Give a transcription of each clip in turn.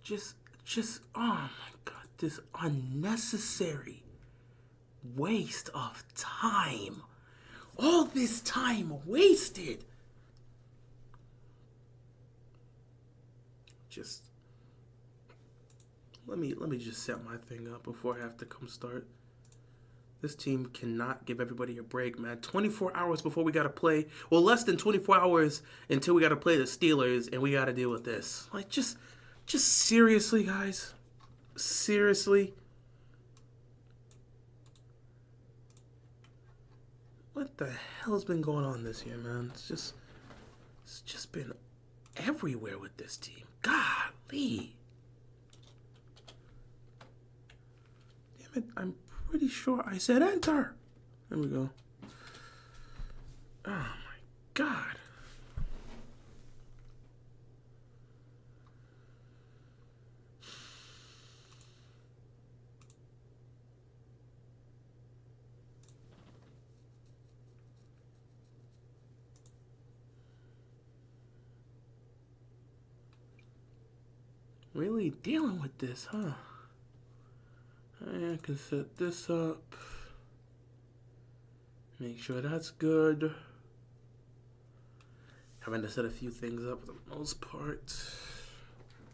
oh my God, this unnecessary waste of time. All this time wasted. Just let me just set my thing up before I have to come start. This team cannot give everybody a break, man. 24 hours before we got to play. Well, less than 24 hours until we got to play the Steelers, and we got to deal with this. Like, just seriously, guys. Seriously. What the hell's been going on this year, man? It's just been everywhere with this team. Golly. Damn it, I'm pretty sure I said enter. There we go. Oh my God. Really dealing with this, huh? I can set this up. Make sure that's good. Having to set a few things up for the most part.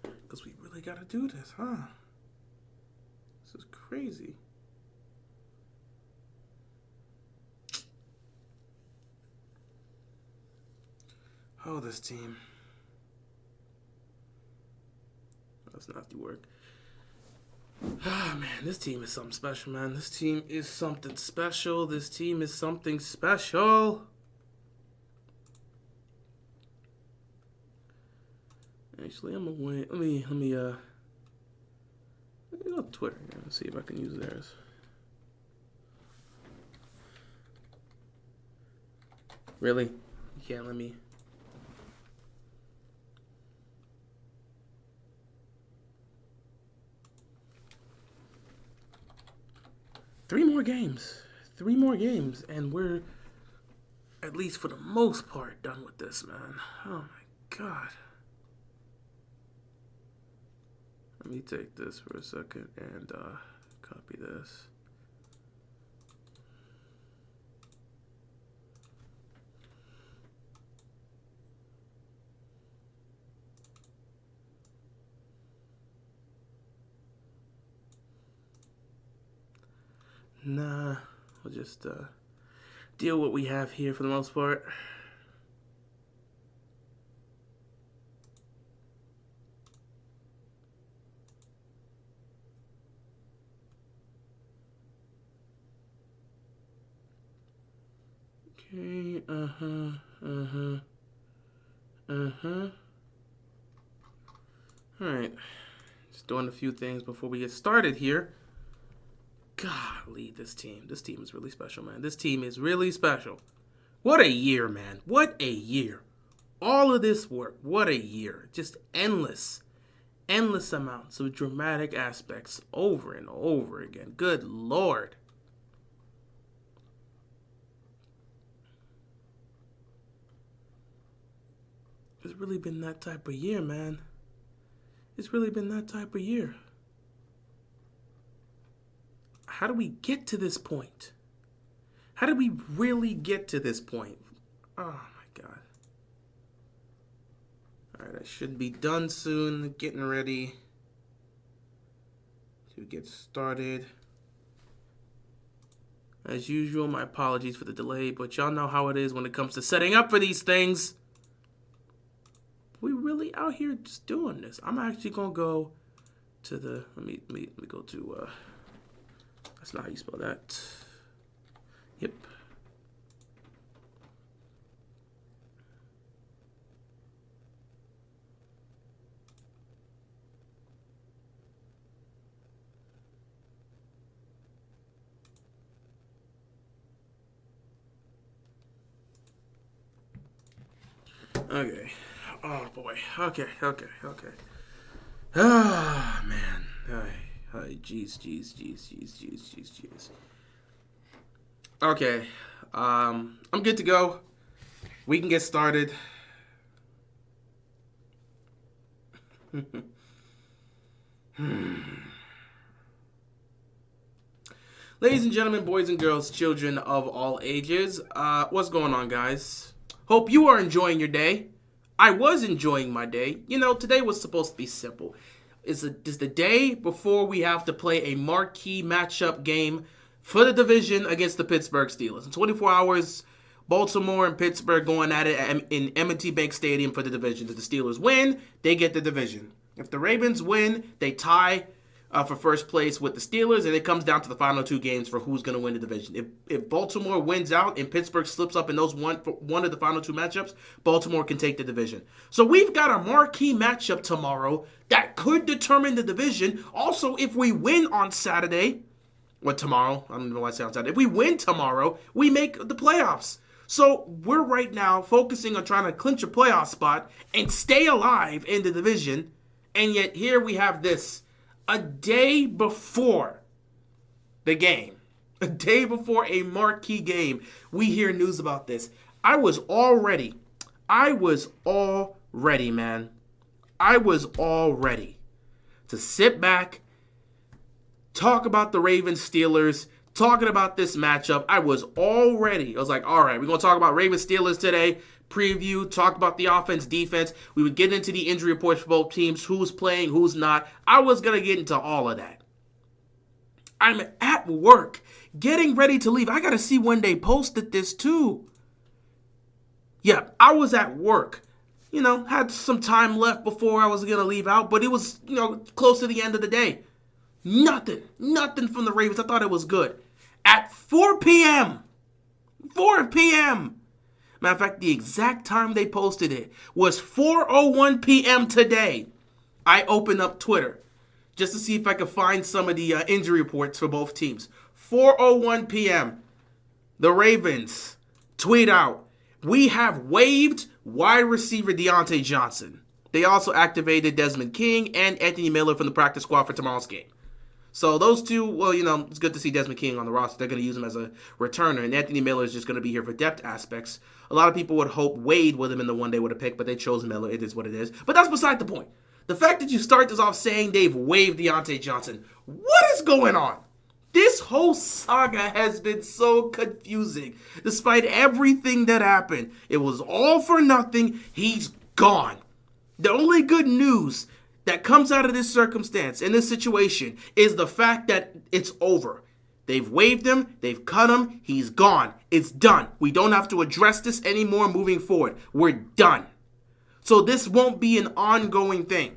Because we really gotta do this, huh? This is crazy. Oh, this team. That's not the work. Ah, man, this team is something special, man. This team is something special. This team is something special. Actually, I'm gonna wait. Let me go to Twitter and see if I can use theirs. Really? You can't let me. Three more games, and we're, at least for the most part, done with this, man. Oh my God. Let me take this for a second and copy this. Nah, we'll just deal what we have here for the most part. Okay, Alright, just doing a few things before we get started here. Golly, this team is really special, man. This team is really special. What a year, man. What a year. All of this work, what a year. Just endless amounts of dramatic aspects over and over again. Good Lord. It's really been that type of year, man. It's really been that type of year. How do we get to this point? How did we really get to this point? Oh my God. Alright, I should be done soon. Getting ready to get started. As usual, my apologies for the delay, but y'all know how it is when it comes to setting up for these things. We really out here just doing this. I'm actually gonna go to the let me go to that's not how you spell that. Yep. Okay. Oh boy. Okay. Ah, man. Jeez. Okay. I'm good to go. We can get started. Ladies and gentlemen, boys and girls, children of all ages, what's going on, guys? Hope you are enjoying your day. I was enjoying my day. You know, today was supposed to be simple. It's the day before we have to play a marquee matchup game for the division against the Pittsburgh Steelers. In 24 hours, Baltimore and Pittsburgh going at it in M&T Bank Stadium for the division. If the Steelers win, they get the division. If the Ravens win, they tie for first place with the Steelers, and it comes down to the final two games for who's going to win the division. If Baltimore wins out and Pittsburgh slips up in those one of the final two matchups, Baltimore can take the division. So we've got a marquee matchup tomorrow that could determine the division. Also, if we win on Saturday, or tomorrow, I don't know why I say on Saturday. If we win tomorrow, we make the playoffs. So we're right now focusing on trying to clinch a playoff spot and stay alive in the division, and yet here we have this. A day before the game, a day before a marquee game, we hear news about this. I was all ready, man. I was all ready to sit back, talk about the Ravens Steelers, talking about this matchup. I was all ready. I was like, all right, we're going to talk about Ravens Steelers today. Preview, talk about the offense, defense. We would get into the injury reports for both teams, who's playing, who's not. I was going to get into all of that. I'm at work, getting ready to leave. I got to see when they posted this too. Yeah, I was at work. You know, had some time left before I was going to leave out, but it was, close to the end of the day. Nothing from the Ravens. I thought it was good. At 4 p.m. Matter of fact, the exact time they posted it was 4:01 p.m. today. I opened up Twitter just to see if I could find some of the injury reports for both teams. 4:01 p.m. The Ravens tweet out, "We have waived wide receiver Deontay Johnson." They also activated Desmond King and Anthony Miller from the practice squad for tomorrow's game. So those two, well, it's good to see Desmond King on the roster. They're going to use him as a returner, and Anthony Miller is just going to be here for depth aspects. A lot of people would hope Wade with him in the one they would have picked, but they chose Miller. It is what it is. But that's beside the point. The fact that you start this off saying they've waived Deontay Johnson, what is going on? This whole saga has been so confusing. Despite everything that happened, it was all for nothing. He's gone. The only good news that comes out of this circumstance, in this situation, is the fact that it's over. They've waived him. They've cut him. He's gone. It's done. We don't have to address this anymore moving forward. We're done. So this won't be an ongoing thing.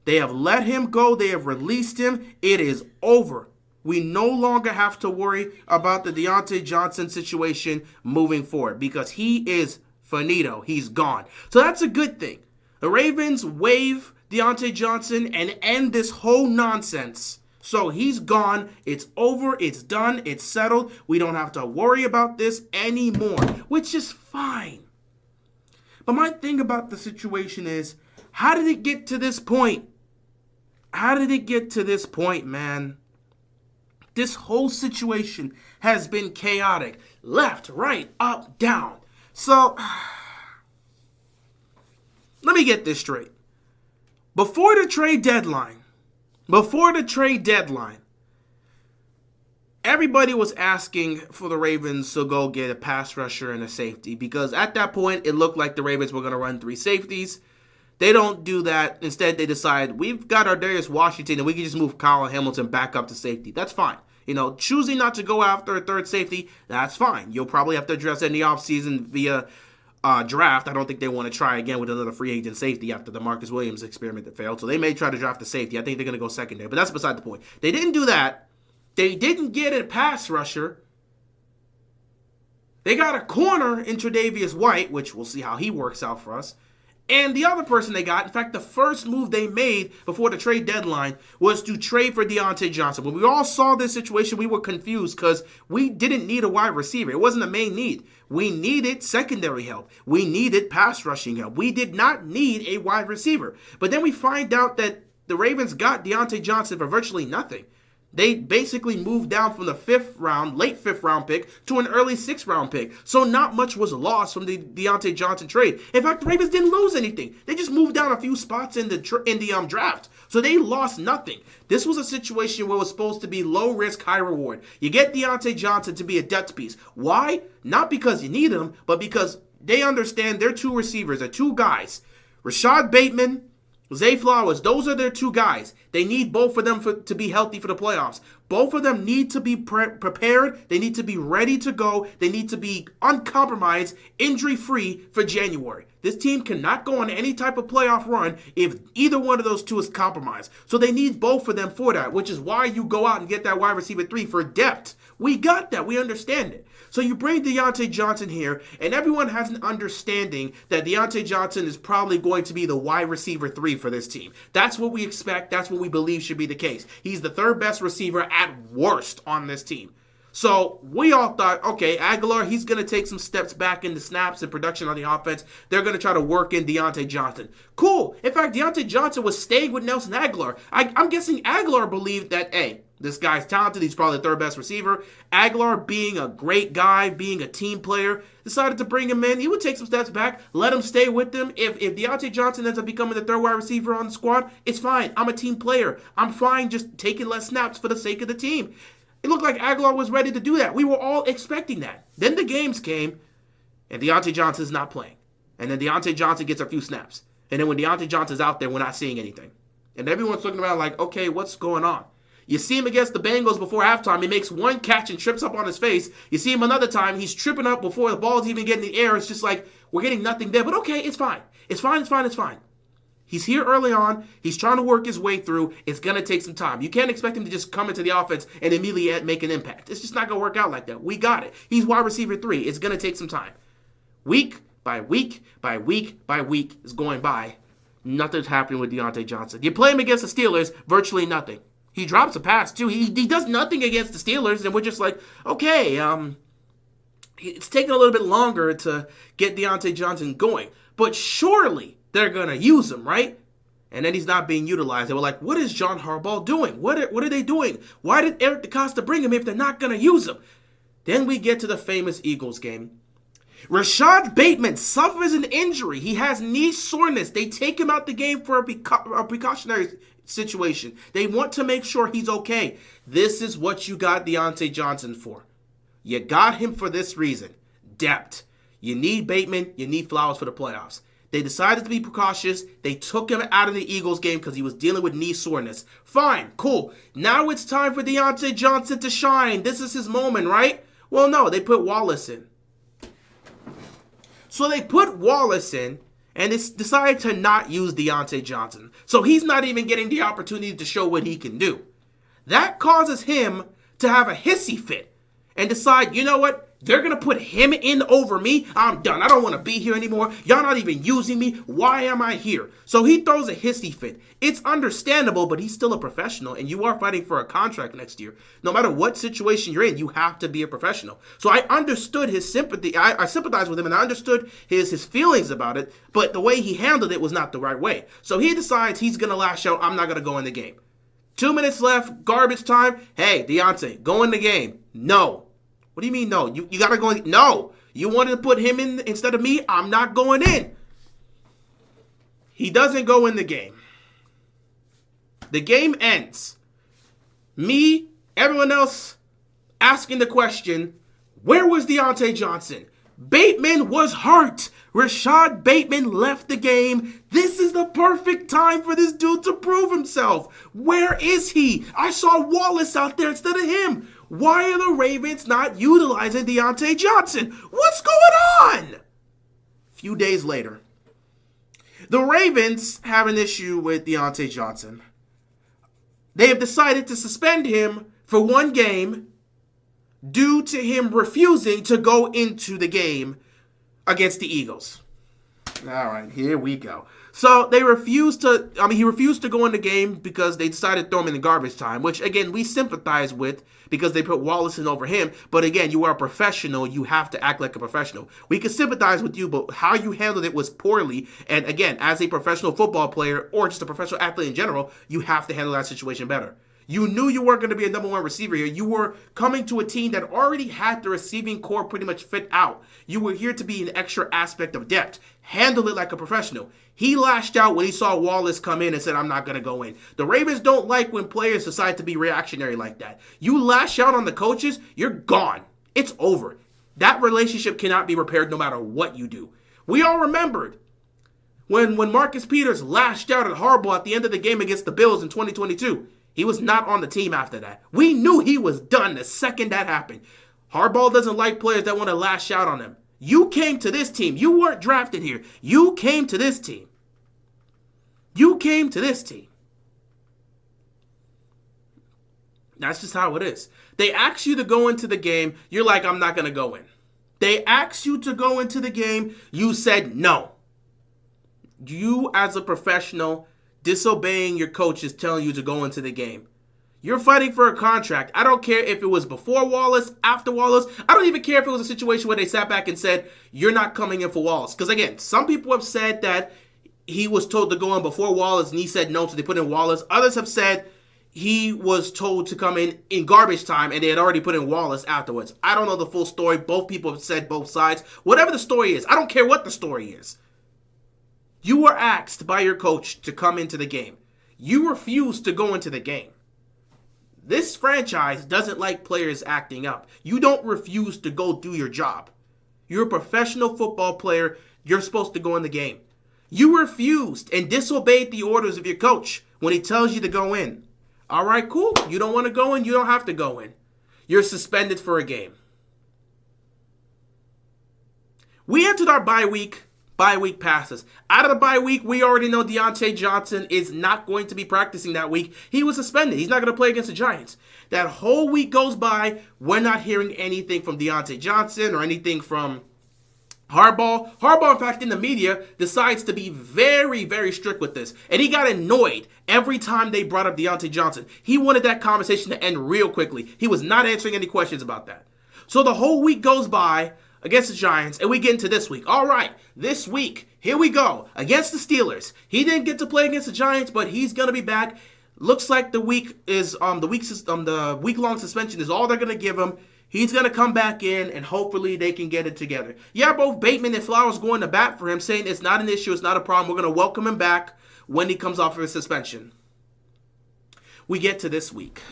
They have let him go. They have released him. It is over. We no longer have to worry about the Deontay Johnson situation moving forward because he is finito. He's gone. So that's a good thing. The Ravens waive Deontay Johnson and end this whole nonsense. So he's gone. It's over. It's done. It's settled. We don't have to worry about this anymore, which is fine. But my thing about the situation is, how did it get to this point? How did it get to this point, man? This whole situation has been chaotic. Left, right, up, down. So let me get this straight. Before the trade deadline, everybody was asking for the Ravens to go get a pass rusher and a safety because at that point, it looked like the Ravens were going to run three safeties. They don't do that. Instead, they decide, we've got our Darius Washington and we can just move Kyle Hamilton back up to safety. That's fine. Choosing not to go after a third safety, that's fine. You'll probably have to address it in the offseason via draft. I don't think they want to try again with another free agent safety after the Marcus Williams experiment that failed. So they may try to draft a safety. I think they're going to go secondary, but that's beside the point. They didn't do that. They didn't get a pass rusher. They got a corner in Tre'Davious White, which we'll see how he works out for us. And the other person they got, in fact, the first move they made before the trade deadline was to trade for Deontay Johnson. When we all saw this situation, we were confused because we didn't need a wide receiver. It wasn't a main need. We needed secondary help. We needed pass rushing help. We did not need a wide receiver. But then we find out that the Ravens got Deontay Johnson for virtually nothing. They basically moved down from the late fifth round pick to an early sixth round pick. So not much was lost from the Deontay Johnson trade. In fact, the Ravens didn't lose anything. They just moved down a few spots in the draft. So they lost nothing. This was a situation where it was supposed to be low risk, high reward. You get Deontay Johnson to be a depth piece. Why? Not because you need him, but because they understand their two receivers, their two guys, Rashad Bateman, Zay Flowers, those are their two guys. They need both of them to be healthy for the playoffs. Both of them need to be prepared. They need to be ready to go. They need to be uncompromised, injury-free for January. This team cannot go on any type of playoff run if either one of those two is compromised. So they need both of them for that, which is why you go out and get that wide receiver 3 for depth. We got that. We understand it. So you bring Deontay Johnson here, and everyone has an understanding that Deontay Johnson is probably going to be the wide receiver 3 for this team. That's what we expect. That's what we believe should be the case. He's the third best receiver at worst on this team. So we all thought, okay, Aguilar, he's going to take some steps back in the snaps and production on the offense. They're going to try to work in Deontay Johnson. Cool. In fact, Deontay Johnson was staying with Nelson Aguilar. I'm guessing Aguilar believed that, hey, this guy's talented. He's probably the third best receiver. Aguilar, being a great guy, being a team player, decided to bring him in. He would take some steps back, let him stay with them. If Deontay Johnson ends up becoming the third wide receiver on the squad, it's fine. I'm a team player. I'm fine just taking less snaps for the sake of the team. It looked like Aguilar was ready to do that. We were all expecting that. Then the games came, and Deontay Johnson's not playing. And then Deontay Johnson gets a few snaps. And then when Deontay Johnson's out there, we're not seeing anything. And everyone's looking around like, okay, what's going on? You see him against the Bengals before halftime. He makes one catch and trips up on his face. You see him another time. He's tripping up before the ball's even getting in the air. It's just like, we're getting nothing there. But okay, it's fine. It's fine, it's fine, it's fine. He's here early on. He's trying to work his way through. It's going to take some time. You can't expect him to just come into the offense and immediately make an impact. It's just not going to work out like that. We got it. He's wide receiver 3. It's going to take some time. Week by week by week by week is going by. Nothing's happening with Deontay Johnson. You play him against the Steelers, virtually nothing. He drops a pass, too. He does nothing against the Steelers, and we're just like, okay, it's taking a little bit longer to get Deontay Johnson going. But surely they're going to use him, right? And then he's not being utilized. They were like, what is John Harbaugh doing? What are they doing? Why did Eric DeCosta bring him if they're not going to use him? Then we get to the famous Eagles game. Rashad Bateman suffers an injury. He has knee soreness. They take him out the game for a precautionary situation. They want to make sure he's okay. This is what you got Deontay Johnson for. You got him for this reason. Depth. You need Bateman. You need Flowers for the playoffs. They decided to be precautious. They took him out of the Eagles game because he was dealing with knee soreness. Fine, cool. Now it's time for Deontay Johnson to shine. This is his moment, right? Well, no, they put Wallace in. So they put Wallace in, and it's decided to not use Deontay Johnson. So he's not even getting the opportunity to show what he can do. That causes him to have a hissy fit and decide, you know what? They're going to put him in over me. I'm done. I don't want to be here anymore. Y'all not even using me. Why am I here? So he throws a hissy fit. It's understandable, but he's still a professional, and you are fighting for a contract next year. No matter what situation you're in, you have to be a professional. So I understood his sympathy. I sympathized with him, and I understood his feelings about it, but the way he handled it was not the right way. So he decides he's going to lash out. I'm not going to go in the game. 2 minutes left, garbage time. Hey, Deontay, go in the game. No. What do you mean no? You got to go in. No. You wanted to put him in instead of me? I'm not going in. He doesn't go in the game. The game ends. Me, everyone else asking the question, where was Deontay Johnson? Bateman was hurt. Rashad Bateman left the game. This is the perfect time for this dude to prove himself. Where is he? I saw Wallace out there instead of him. Why are the Ravens not utilizing Deontay Johnson? What's going on? A few days later, the Ravens have an issue with Deontay Johnson. They have decided to suspend him for 1 game due to him refusing to go into the game against the Eagles. All right, here we go. So he refused to go in the game because they decided to throw him in the garbage time, which, again, we sympathize with because they put Wallace in over him. But, again, you are a professional. You have to act like a professional. We can sympathize with you, but how you handled it was poorly. And, again, as a professional football player or just a professional athlete in general, you have to handle that situation better. You knew you weren't going to be a number one receiver here. You were coming to a team that already had the receiving core pretty much fit out. You were here to be an extra aspect of depth. Handle it like a professional. He lashed out when he saw Wallace come in and said, I'm not going to go in. The Ravens don't like when players decide to be reactionary like that. You lash out on the coaches, you're gone. It's over. That relationship cannot be repaired no matter what you do. We all remembered when Marcus Peters lashed out at Harbaugh at the end of the game against the Bills in 2022. He was not on the team after that. We knew he was done the second that happened. Harbaugh doesn't like players that want to lash out on him. You came to this team. You weren't drafted here. You came to this team. You came to this team. That's just how it is. They ask you to go into the game. You're like, I'm not going to go in. They asked you to go into the game. You said no. You, as a professional, disobeying your coaches telling you to go into the game. You're fighting for a contract. I don't care if it was before Wallace, after Wallace. I don't even care if it was a situation where they sat back and said, you're not coming in for Wallace. Because again, some people have said that he was told to go in before Wallace and he said no, so they put in Wallace. Others have said he was told to come in garbage time and they had already put in Wallace afterwards. I don't know the full story. Both people have said both sides. Whatever the story is, I don't care what the story is. You were asked by your coach to come into the game. You refused to go into the game. This franchise doesn't like players acting up. You don't refuse to go do your job. You're a professional football player. You're supposed to go in the game. You refused and disobeyed the orders of your coach when he tells you to go in. All right, cool. You don't want to go in. You don't have to go in. You're suspended for a game. We entered our bye week passes. Out of the bye week, we already know Deontay Johnson is not going to be practicing that week. He was suspended. He's not going to play against the Giants. That whole week goes by. We're not hearing anything from Deontay Johnson or anything from Harbaugh. Harbaugh, in fact, in the media, decides to be very, very strict with this. And he got annoyed every time they brought up Deontay Johnson. He wanted that conversation to end real quickly. He was not answering any questions about that. So the whole week goes by against the Giants, and we get into this week. All right, this week, here we go, against the Steelers. He didn't get to play against the Giants, but he's going to be back. Looks like the week-long suspension is all they're going to give him. He's going to come back in, and hopefully they can get it together. Yeah, both Bateman and Flowers going to bat for him, saying it's not an issue, it's not a problem. We're going to welcome him back when he comes off of his suspension. We get to this week.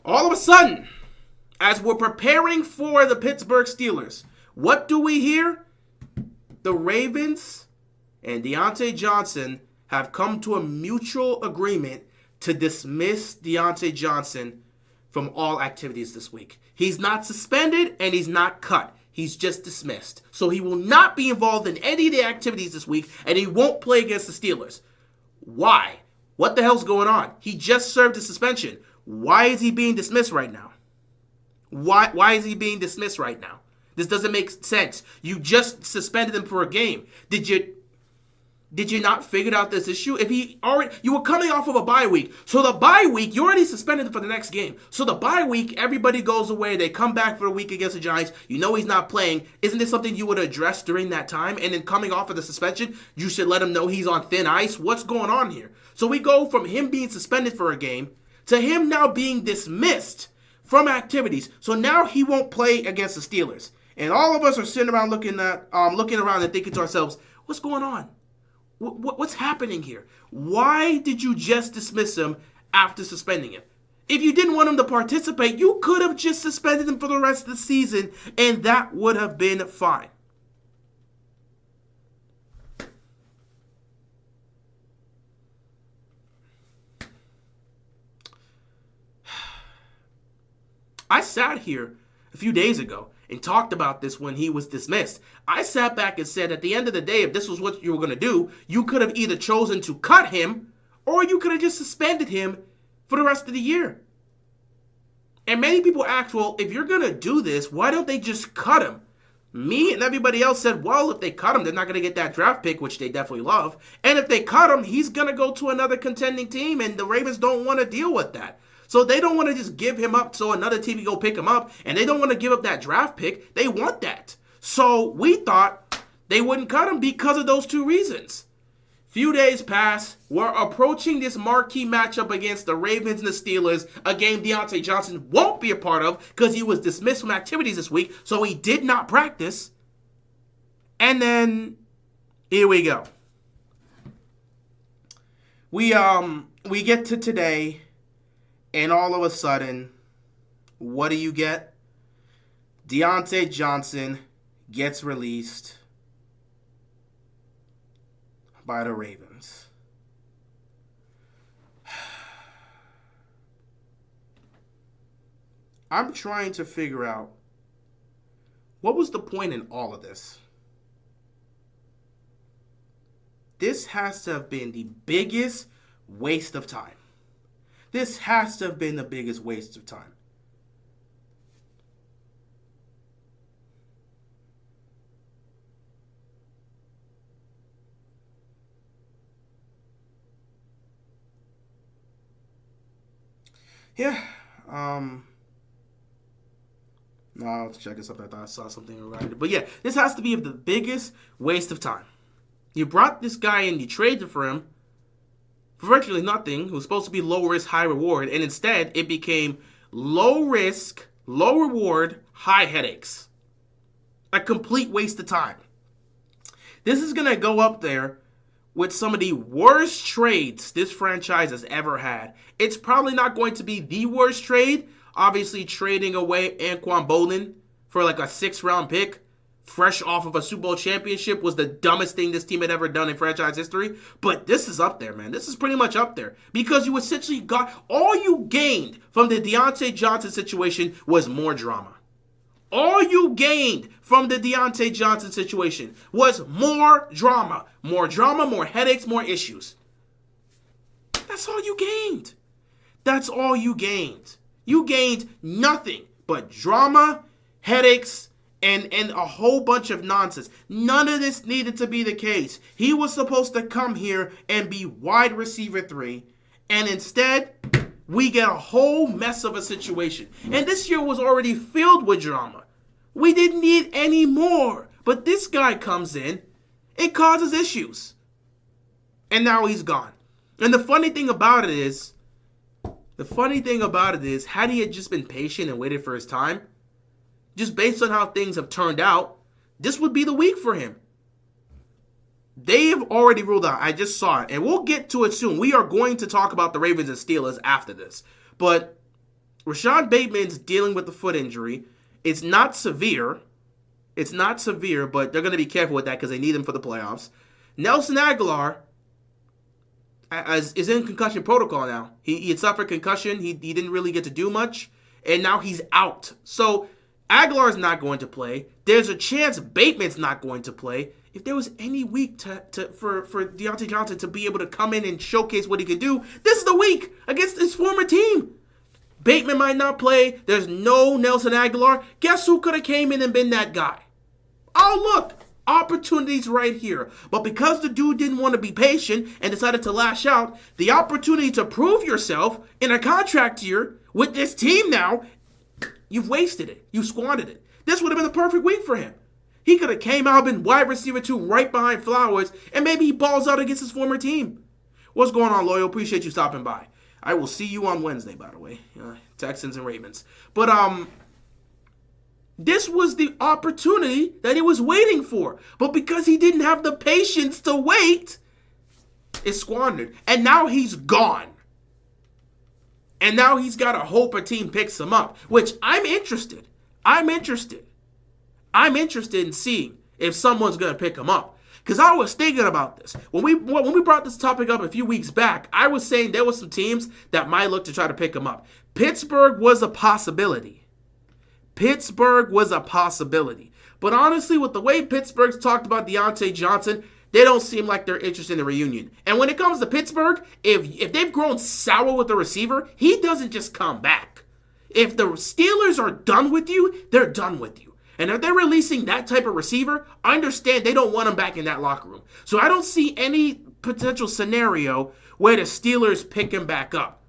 All of a sudden, as we're preparing for the Pittsburgh Steelers, what do we hear? The Ravens and Deontay Johnson have come to a mutual agreement to dismiss Deontay Johnson from all activities this week. He's not suspended and he's not cut. He's just dismissed. So he will not be involved in any of the activities this week and he won't play against the Steelers. Why? What the hell's going on? He just served a suspension. Why is he being dismissed right now? Why is he being dismissed right now? This doesn't make sense. You just suspended him for a game. Did you not figure out this issue? If you were coming off of a bye week. So the bye week, you already suspended him for the next game. So the bye week, everybody goes away. They come back for a week against the Giants. You know he's not playing. Isn't this something you would address during that time? And then coming off of the suspension, you should let him know he's on thin ice. What's going on here? So we go from him being suspended for a game to him now being dismissed from activities. So now he won't play against the Steelers. And all of us are sitting around looking around and thinking to ourselves, what's going on? What's happening here? Why did you just dismiss him after suspending him? If you didn't want him to participate, you could have just suspended him for the rest of the season, and that would have been fine. I sat here a few days ago and talked about this when he was dismissed. I sat back and said at the end of the day, if this was what you were going to do, you could have either chosen to cut him or you could have just suspended him for the rest of the year. And many people ask, well, if you're going to do this, why don't they just cut him? Me and everybody else said, well, if they cut him, they're not going to get that draft pick, which they definitely love. And if they cut him, he's going to go to another contending team, and the Ravens don't want to deal with that. So they don't want to just give him up so another team can go pick him up, and they don't want to give up that draft pick. They want that. So we thought they wouldn't cut him because of those two reasons. Few days pass. We're approaching this marquee matchup against the Ravens and the Steelers, a game Deontay Johnson won't be a part of because he was dismissed from activities this week, so he did not practice. And then, here we go. We get to today, and all of a sudden, what do you get? Deontay Johnson gets released by the Ravens. I'm trying to figure out what was the point in all of this. This has to have been the biggest waste of time. This has to have been the biggest waste of time. Yeah. No, I'll check this up. I thought I saw something around it. But yeah, this has to be the biggest waste of time. You brought this guy in, you traded for him for virtually nothing, who's supposed to be low risk, high reward, and instead it became low risk, low reward, high headaches. A complete waste of time. This is going to go up there with some of the worst trades this franchise has ever had. It's probably not going to be the worst trade. Obviously, trading away Anquan Bolden for like a 6th-round pick, fresh off of a Super Bowl championship, was the dumbest thing this team had ever done in franchise history. But this is up there, man. This is pretty much up there. Because you essentially got, all you gained from the Deontay Johnson situation was more drama. All you gained from the Deontay Johnson situation was more drama. More drama, more headaches, more issues. That's all you gained. That's all you gained. You gained nothing but drama, headaches, and a whole bunch of nonsense. None of this needed to be the case. He was supposed to come here and be wide receiver 3, and instead, we get a whole mess of a situation. And this year was already filled with drama. We didn't need any more. But this guy comes in, it causes issues. And now he's gone. And the funny thing about it is, had he had just been patient and waited for his time, just based on how things have turned out, this would be the week for him. They have already ruled out. I just saw it. And we'll get to it soon. We are going to talk about the Ravens and Steelers after this. But Rashad Bateman's dealing with the foot injury. It's not severe. But they're going to be careful with that because they need him for the playoffs. Nelson Aguilar is in concussion protocol now. He had suffered concussion. He didn't really get to do much. And now he's out. So Aguilar's not going to play. There's a chance Bateman's not going to play. If there was any week for Deontay Johnson to be able to come in and showcase what he can do, this is the week against his former team. Bateman might not play. There's no Nelson Aguilar. Guess who could have came in and been that guy? Oh, look. Opportunities right here. But because the dude didn't want to be patient and decided to lash out, the opportunity to prove yourself in a contract year with this team now, you've wasted it. You squandered it. This would have been the perfect week for him. He could have came out, been wide receiver 2 right behind Flowers, and maybe he balls out against his former team. What's going on, Loyal? Appreciate you stopping by. I will see you on Wednesday, by the way. Texans and Ravens. But this was the opportunity that he was waiting for. But because he didn't have the patience to wait, it's squandered. And now he's gone. And now he's got to hope a team picks him up, which I'm interested. I'm interested in seeing if someone's going to pick him up. Because I was thinking about this. When we brought this topic up a few weeks back, I was saying there were some teams that might look to try to pick him up. Pittsburgh was a possibility. But honestly, with the way Pittsburgh's talked about Deontay Johnson, they don't seem like they're interested in the reunion. And when it comes to Pittsburgh, if they've grown sour with the receiver, he doesn't just come back. If the Steelers are done with you, they're done with you. And if they're releasing that type of receiver, I understand they don't want him back in that locker room. So I don't see any potential scenario where the Steelers pick him back up.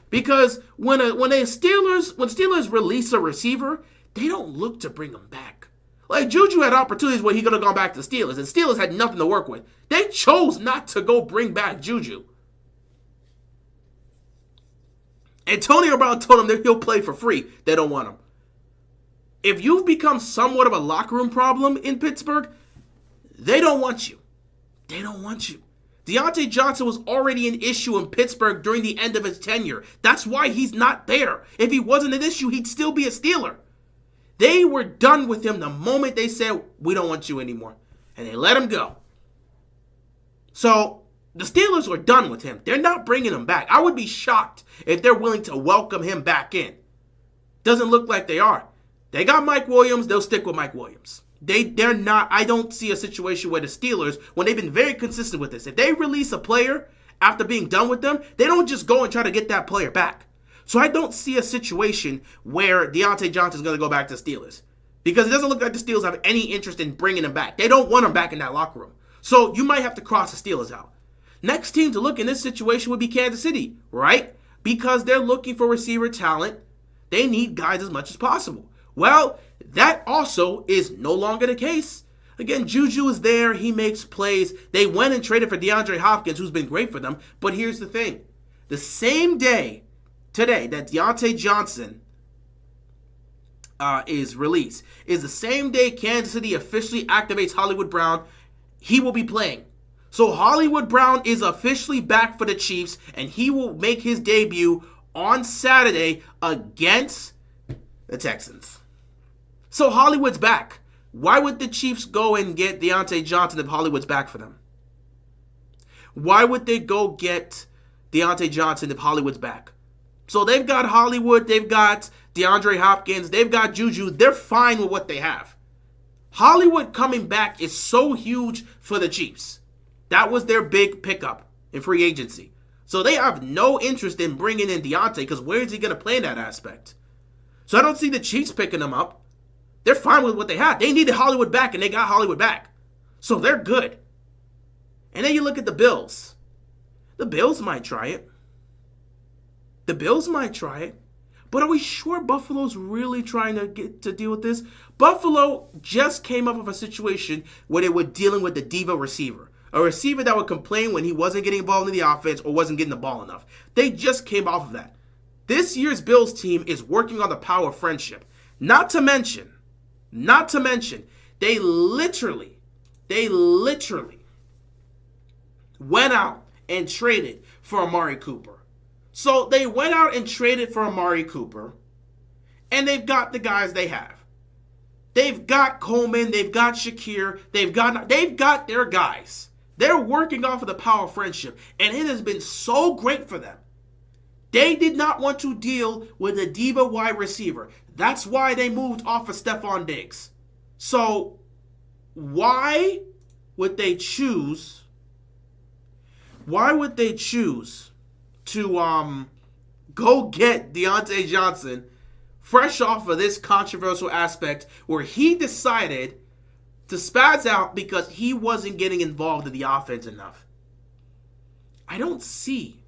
Because when Steelers release a receiver, they don't look to bring him back. Like Juju had opportunities where he could have gone back to the Steelers, and Steelers had nothing to work with. They chose not to go bring back Juju. Antonio Brown told him that he'll play for free. They don't want him. If you've become somewhat of a locker room problem in Pittsburgh, they don't want you. They don't want you. Deontay Johnson was already an issue in Pittsburgh during the end of his tenure. That's why he's not there. If he wasn't an issue, he'd still be a Steeler. They were done with him the moment they said, we don't want you anymore. And they let him go. So, the Steelers were done with him. They're not bringing him back. I would be shocked if they're willing to welcome him back in. Doesn't look like they are. They got Mike Williams. They'll stick with Mike Williams. They're not. I don't see a situation where the Steelers, when they've been very consistent with this, if they release a player after being done with them, they don't just go and try to get that player back. So I don't see a situation where Deontay Johnson is going to go back to the Steelers. Because it doesn't look like the Steelers have any interest in bringing him back. They don't want him back in that locker room. So you might have to cross the Steelers out. Next team to look in this situation would be Kansas City, right? Because they're looking for receiver talent. They need guys as much as possible. Well, that also is no longer the case. Again, Juju is there. He makes plays. They went and traded for DeAndre Hopkins, who's been great for them. But here's the thing. The same day today that Deontay Johnson is released is the same day Kansas City officially activates Hollywood Brown. He will be playing. So Hollywood Brown is officially back for the Chiefs, and he will make his debut on Saturday against the Texans. So Hollywood's back. Why would the Chiefs go and get Deontay Johnson if Hollywood's back for them? Why would they go get Deontay Johnson if Hollywood's back? So they've got Hollywood, they've got DeAndre Hopkins, they've got Juju. They're fine with what they have. Hollywood coming back is so huge for the Chiefs. That was their big pickup in free agency. So they have no interest in bringing in Diontae because where is he going to play in that aspect? So I don't see the Chiefs picking him up. They're fine with what they had. They needed Hollywood back, and they got Hollywood back. So they're good. And then you look at the Bills. The Bills might try it. The Bills might try it. But are we sure Buffalo's really trying to get to deal with this? Buffalo just came up with a situation where they were dealing with the diva receiver. A receiver that would complain when he wasn't getting involved in the offense or wasn't getting the ball enough. They just came off of that. This year's Bills team is working on the power of friendship. Not to mention, they literally went out and traded for Amari Cooper. So they went out and traded for Amari Cooper, and they've got the guys they have. They've got Coleman, they've got Shakir, they've got their guys. They're working off of the power of friendship, and it has been so great for them. They did not want to deal with a diva wide receiver. That's why they moved off of Stephon Diggs. So, why would they choose to go get Deontay Johnson fresh off of this controversial aspect where he decided to spaz out because he wasn't getting involved in the offense enough? I don't see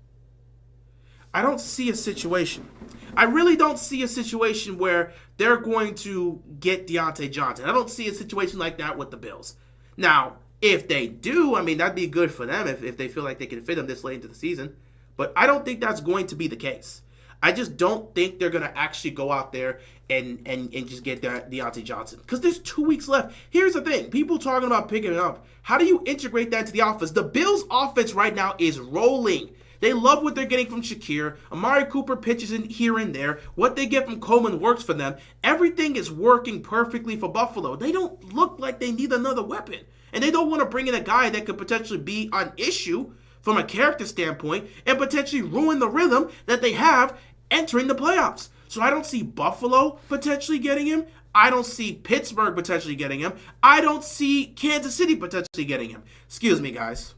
a situation. I really don't see a situation where they're going to get Deontay Johnson. I don't see a situation like that with the Bills. Now, if they do, I mean, that'd be good for them if they feel like they can fit him this late into the season. But I don't think that's going to be the case. I just don't think they're going to actually go out there and just get Deontay Johnson. Because there's 2 weeks left. Here's the thing. People talking about picking it up. How do you integrate that into the offense? The Bills' offense right now is rolling. They love what they're getting from Shakir. Amari Cooper pitches in here and there. What they get from Coleman works for them. Everything is working perfectly for Buffalo. They don't look like they need another weapon. And they don't want to bring in a guy that could potentially be an issue from a character standpoint and potentially ruin the rhythm that they have entering the playoffs. So I don't see Buffalo potentially getting him. I don't see Pittsburgh potentially getting him. I don't see Kansas City potentially getting him. Excuse me, guys.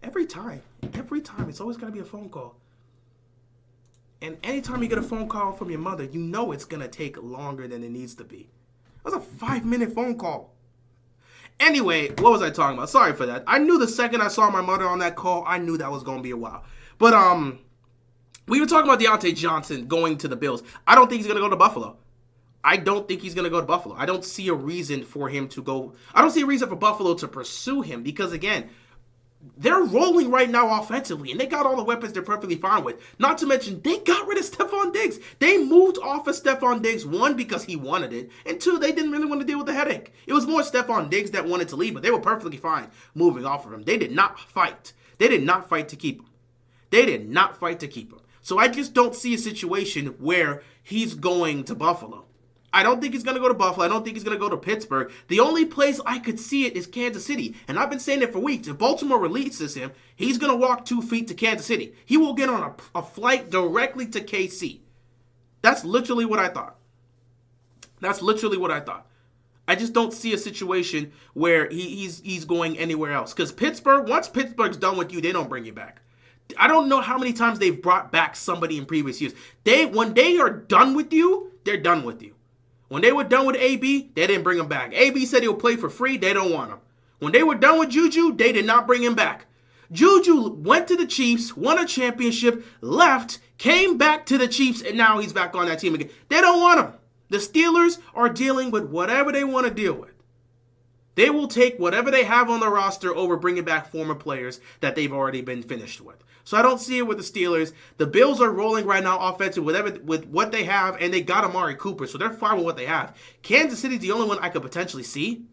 Every time, it's always going to be a phone call. And anytime you get a phone call from your mother, you know it's going to take longer than it needs to be. That was a 5-minute phone call. Anyway, what was I talking about? Sorry for that. I knew the second I saw my mother on that call, I knew that was going to be a while. But we were talking about Deontay Johnson going to the Bills. I don't think he's going to go to Buffalo. I don't think he's going to go to Buffalo. I don't see a reason for him to go. I don't see a reason for Buffalo to pursue him because, again, they're rolling right now offensively, and they got all the weapons they're perfectly fine with. Not to mention, they got rid of Stephon Diggs. They moved off of Stephon Diggs, one, because he wanted it, and two, they didn't really want to deal with the headache. It was more Stephon Diggs that wanted to leave, but they were perfectly fine moving off of him. They did not fight. They did not fight to keep him. They did not fight to keep him. So I just don't see a situation where he's going to Buffalo. I don't think he's going to go to Buffalo. I don't think he's going to go to Pittsburgh. The only place I could see it is Kansas City. And I've been saying it for weeks. If Baltimore releases him, he's going to walk 2 feet to Kansas City. He will get on a flight directly to KC. That's literally what I thought. I just don't see a situation where he's going anywhere else. Because Pittsburgh, once Pittsburgh's done with you, they don't bring you back. I don't know how many times they've brought back somebody in previous years. When they are done with you, they're done with you. When they were done with AB, they didn't bring him back. AB said he'll play for free. They don't want him. When they were done with Juju, they did not bring him back. Juju went to the Chiefs, won a championship, left, came back to the Chiefs, and now he's back on that team again. They don't want him. The Steelers are dealing with whatever they want to deal with. They will take whatever they have on the roster over bringing back former players that they've already been finished with. So I don't see it with the Steelers. The Bills are rolling right now offensive with what they have, and they got Amari Cooper, so they're fine with what they have. Kansas City's the only one I could potentially see.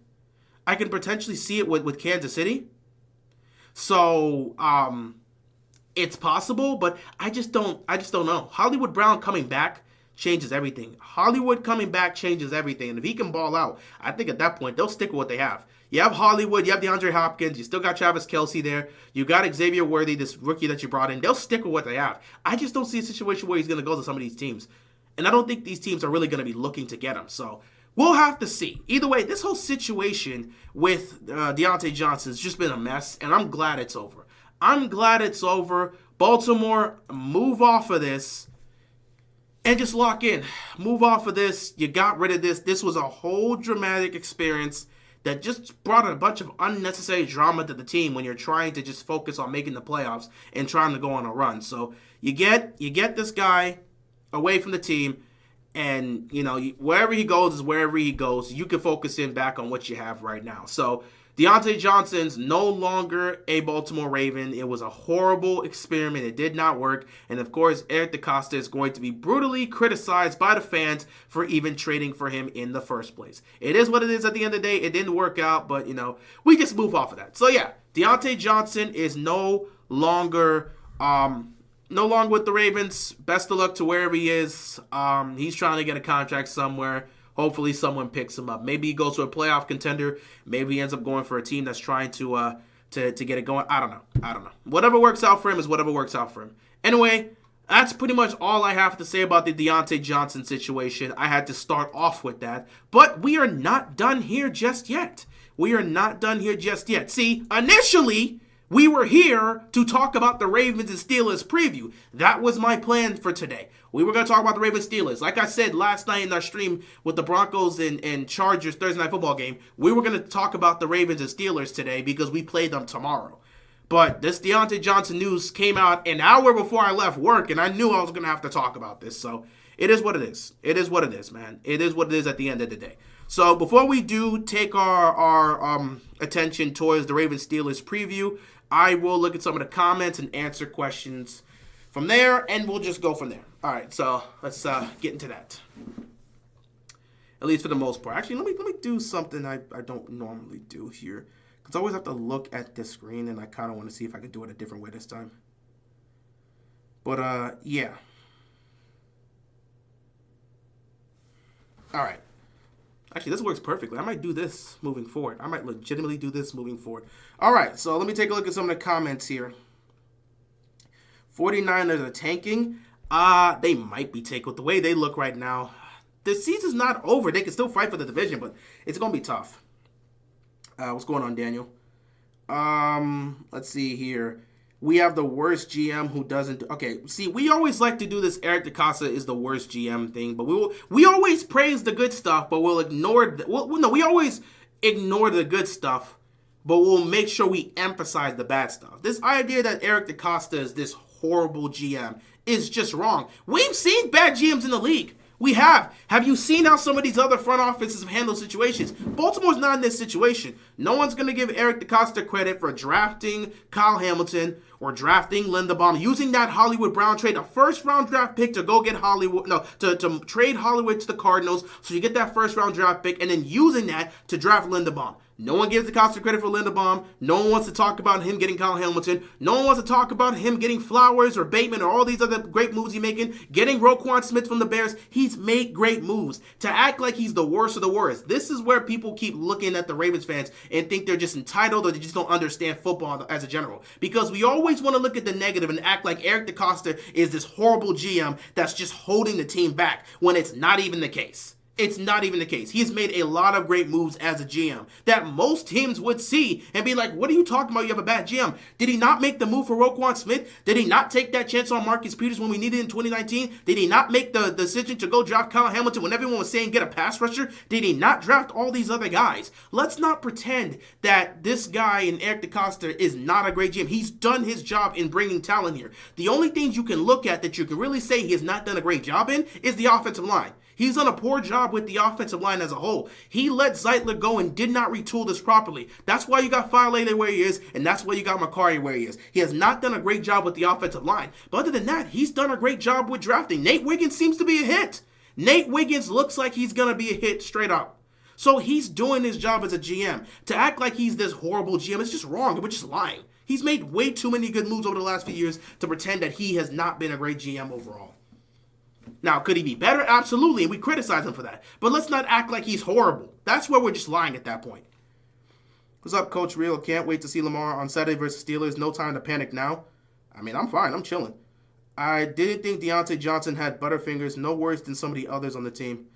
I can potentially see it with Kansas City. So it's possible, but I just don't know. Hollywood Brown coming back changes everything. Hollywood coming back changes everything. And if he can ball out, I think at that point, they'll stick with what they have. You have Hollywood, you have DeAndre Hopkins, you still got Travis Kelce there, you got Xavier Worthy, this rookie that you brought in. They'll stick with what they have. I just don't see a situation where he's going to go to some of these teams. And I don't think these teams are really going to be looking to get him. So we'll have to see. Either way, this whole situation with Deontay Johnson has just been a mess, and I'm glad it's over. Baltimore, move off of this. And just lock in. Move off of this. You got rid of this. This was a whole dramatic experience that just brought a bunch of unnecessary drama to the team when you're trying to just focus on making the playoffs and trying to go on a run. So you get this guy away from the team, and wherever he goes is wherever he goes. You can focus in back on what you have right now. So Deontay Johnson's no longer a Baltimore Raven. It was a horrible experiment. It did not work. And, of course, Eric DeCosta is going to be brutally criticized by the fans for even trading for him in the first place. It is what it is at the end of the day. It didn't work out, but, we just move off of that. So, yeah, Deontay Johnson is no longer with the Ravens. Best of luck to wherever he is. He's trying to get a contract somewhere. Hopefully someone picks him up. Maybe he goes to a playoff contender. Maybe he ends up going for a team that's trying to get it going. I don't know. Whatever works out for him is whatever works out for him. Anyway, that's pretty much all I have to say about the Deontay Johnson situation. I had to start off with that. But we are not done here just yet. See, initially, we were here to talk about the Ravens and Steelers preview. That was my plan for today. We were going to talk about the Ravens Steelers. Like I said last night in our stream with the Broncos and Chargers Thursday Night Football game, we were going to talk about the Ravens and Steelers today because we play them tomorrow. But this Deontay Johnson news came out an hour before I left work, and I knew I was going to have to talk about this. So it is what it is. It is what it is, man. It is what it is at the end of the day. So before we do take our attention towards the Ravens Steelers preview, I will look at some of the comments and answer questions from there, and we'll just go from there. All right, so let's get into that. At least for the most part. Actually, let me do something I don't normally do here, because I always have to look at the screen, and I kind of want to see if I can do it a different way this time. But, yeah. All right. Actually, this works perfectly. I might do this moving forward. I might legitimately do this moving forward. All right, so let me take a look at some of the comments here. 49ers are tanking. They might be tanking with the way they look right now. The season's not over. They can still fight for the division, but it's going to be tough. What's going on, Daniel? Let's see here. We have the worst GM who doesn't. Okay, see, we always like to do this. Eric DeCosta is the worst GM thing, but we always praise the good stuff, but we'll ignore. We always ignore the good stuff, but we'll make sure we emphasize the bad stuff. This idea that Eric DeCosta is this horrible GM is just wrong. We've seen bad GMs in the league. We have. Have you seen how some of these other front offices have handled situations? Baltimore's not in this situation. No one's going to give Eric DeCosta credit for drafting Kyle Hamilton or drafting Linderbaum, using that Hollywood Brown trade, a first-round draft pick to go get to trade Hollywood to the Cardinals so you get that first-round draft pick, and then using that to draft Linderbaum. No one gives DeCosta credit for Linderbaum. No one wants to talk about him getting Kyle Hamilton. No one wants to talk about him getting Flowers or Bateman or all these other great moves he's making. Getting Roquan Smith from the Bears. He's made great moves. To act like he's the worst of the worst. This is where people keep looking at the Ravens fans and think they're just entitled or they just don't understand football as a general. Because we always want to look at the negative and act like Eric DeCosta is this horrible GM that's just holding the team back when it's not even the case. It's not even the case. He's made a lot of great moves as a GM that most teams would see and be like, what are you talking about? You have a bad GM. Did he not make the move for Roquan Smith? Did he not take that chance on Marcus Peters when we needed it in 2019? Did he not make the decision to go draft Kyle Hamilton when everyone was saying get a pass rusher? Did he not draft all these other guys? Let's not pretend that this guy in Eric DeCosta is not a great GM. He's done his job in bringing talent here. The only things you can look at that you can really say he has not done a great job in is the offensive line. He's done a poor job with the offensive line as a whole. He let Zeitler go and did not retool this properly. That's why you got Filele where he is, and that's why you got Macari where he is. He has not done a great job with the offensive line. But other than that, he's done a great job with drafting. Nate Wiggins seems to be a hit. Nate Wiggins looks like he's going to be a hit straight up. So he's doing his job as a GM. To act like he's this horrible GM is just wrong. We're just lying. He's made way too many good moves over the last few years to pretend that he has not been a great GM overall. Now, could he be better? Absolutely, and we criticize him for that. But let's not act like he's horrible. That's where we're just lying at that point. What's up, Coach Real? Can't wait to see Lamar on Saturday versus Steelers. No time to panic now. I mean, I'm fine. I'm chilling. I didn't think Deontay Johnson had butterfingers. No worse than some of the others on the team.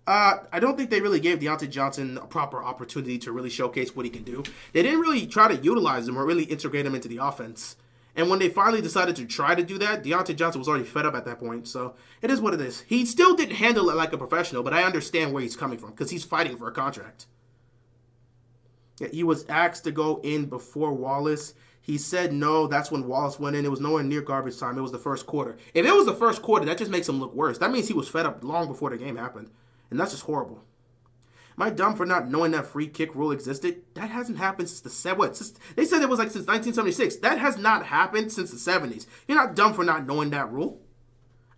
I don't think they really gave Deontay Johnson a proper opportunity to really showcase what he can do. They didn't really try to utilize him or really integrate him into the offense. And when they finally decided to try to do that, Deontay Johnson was already fed up at that point. So it is what it is. He still didn't handle it like a professional, but I understand where he's coming from because he's fighting for a contract. Yeah, he was asked to go in before Wallace. He said no. That's when Wallace went in. It was nowhere near garbage time. It was the first quarter. If it was the first quarter, that just makes him look worse. That means he was fed up long before the game happened. And that's just horrible. Am I dumb for not knowing that free kick rule existed? That hasn't happened since they said it was like since 1976. That has not happened since the 70s. You're not dumb for not knowing that rule.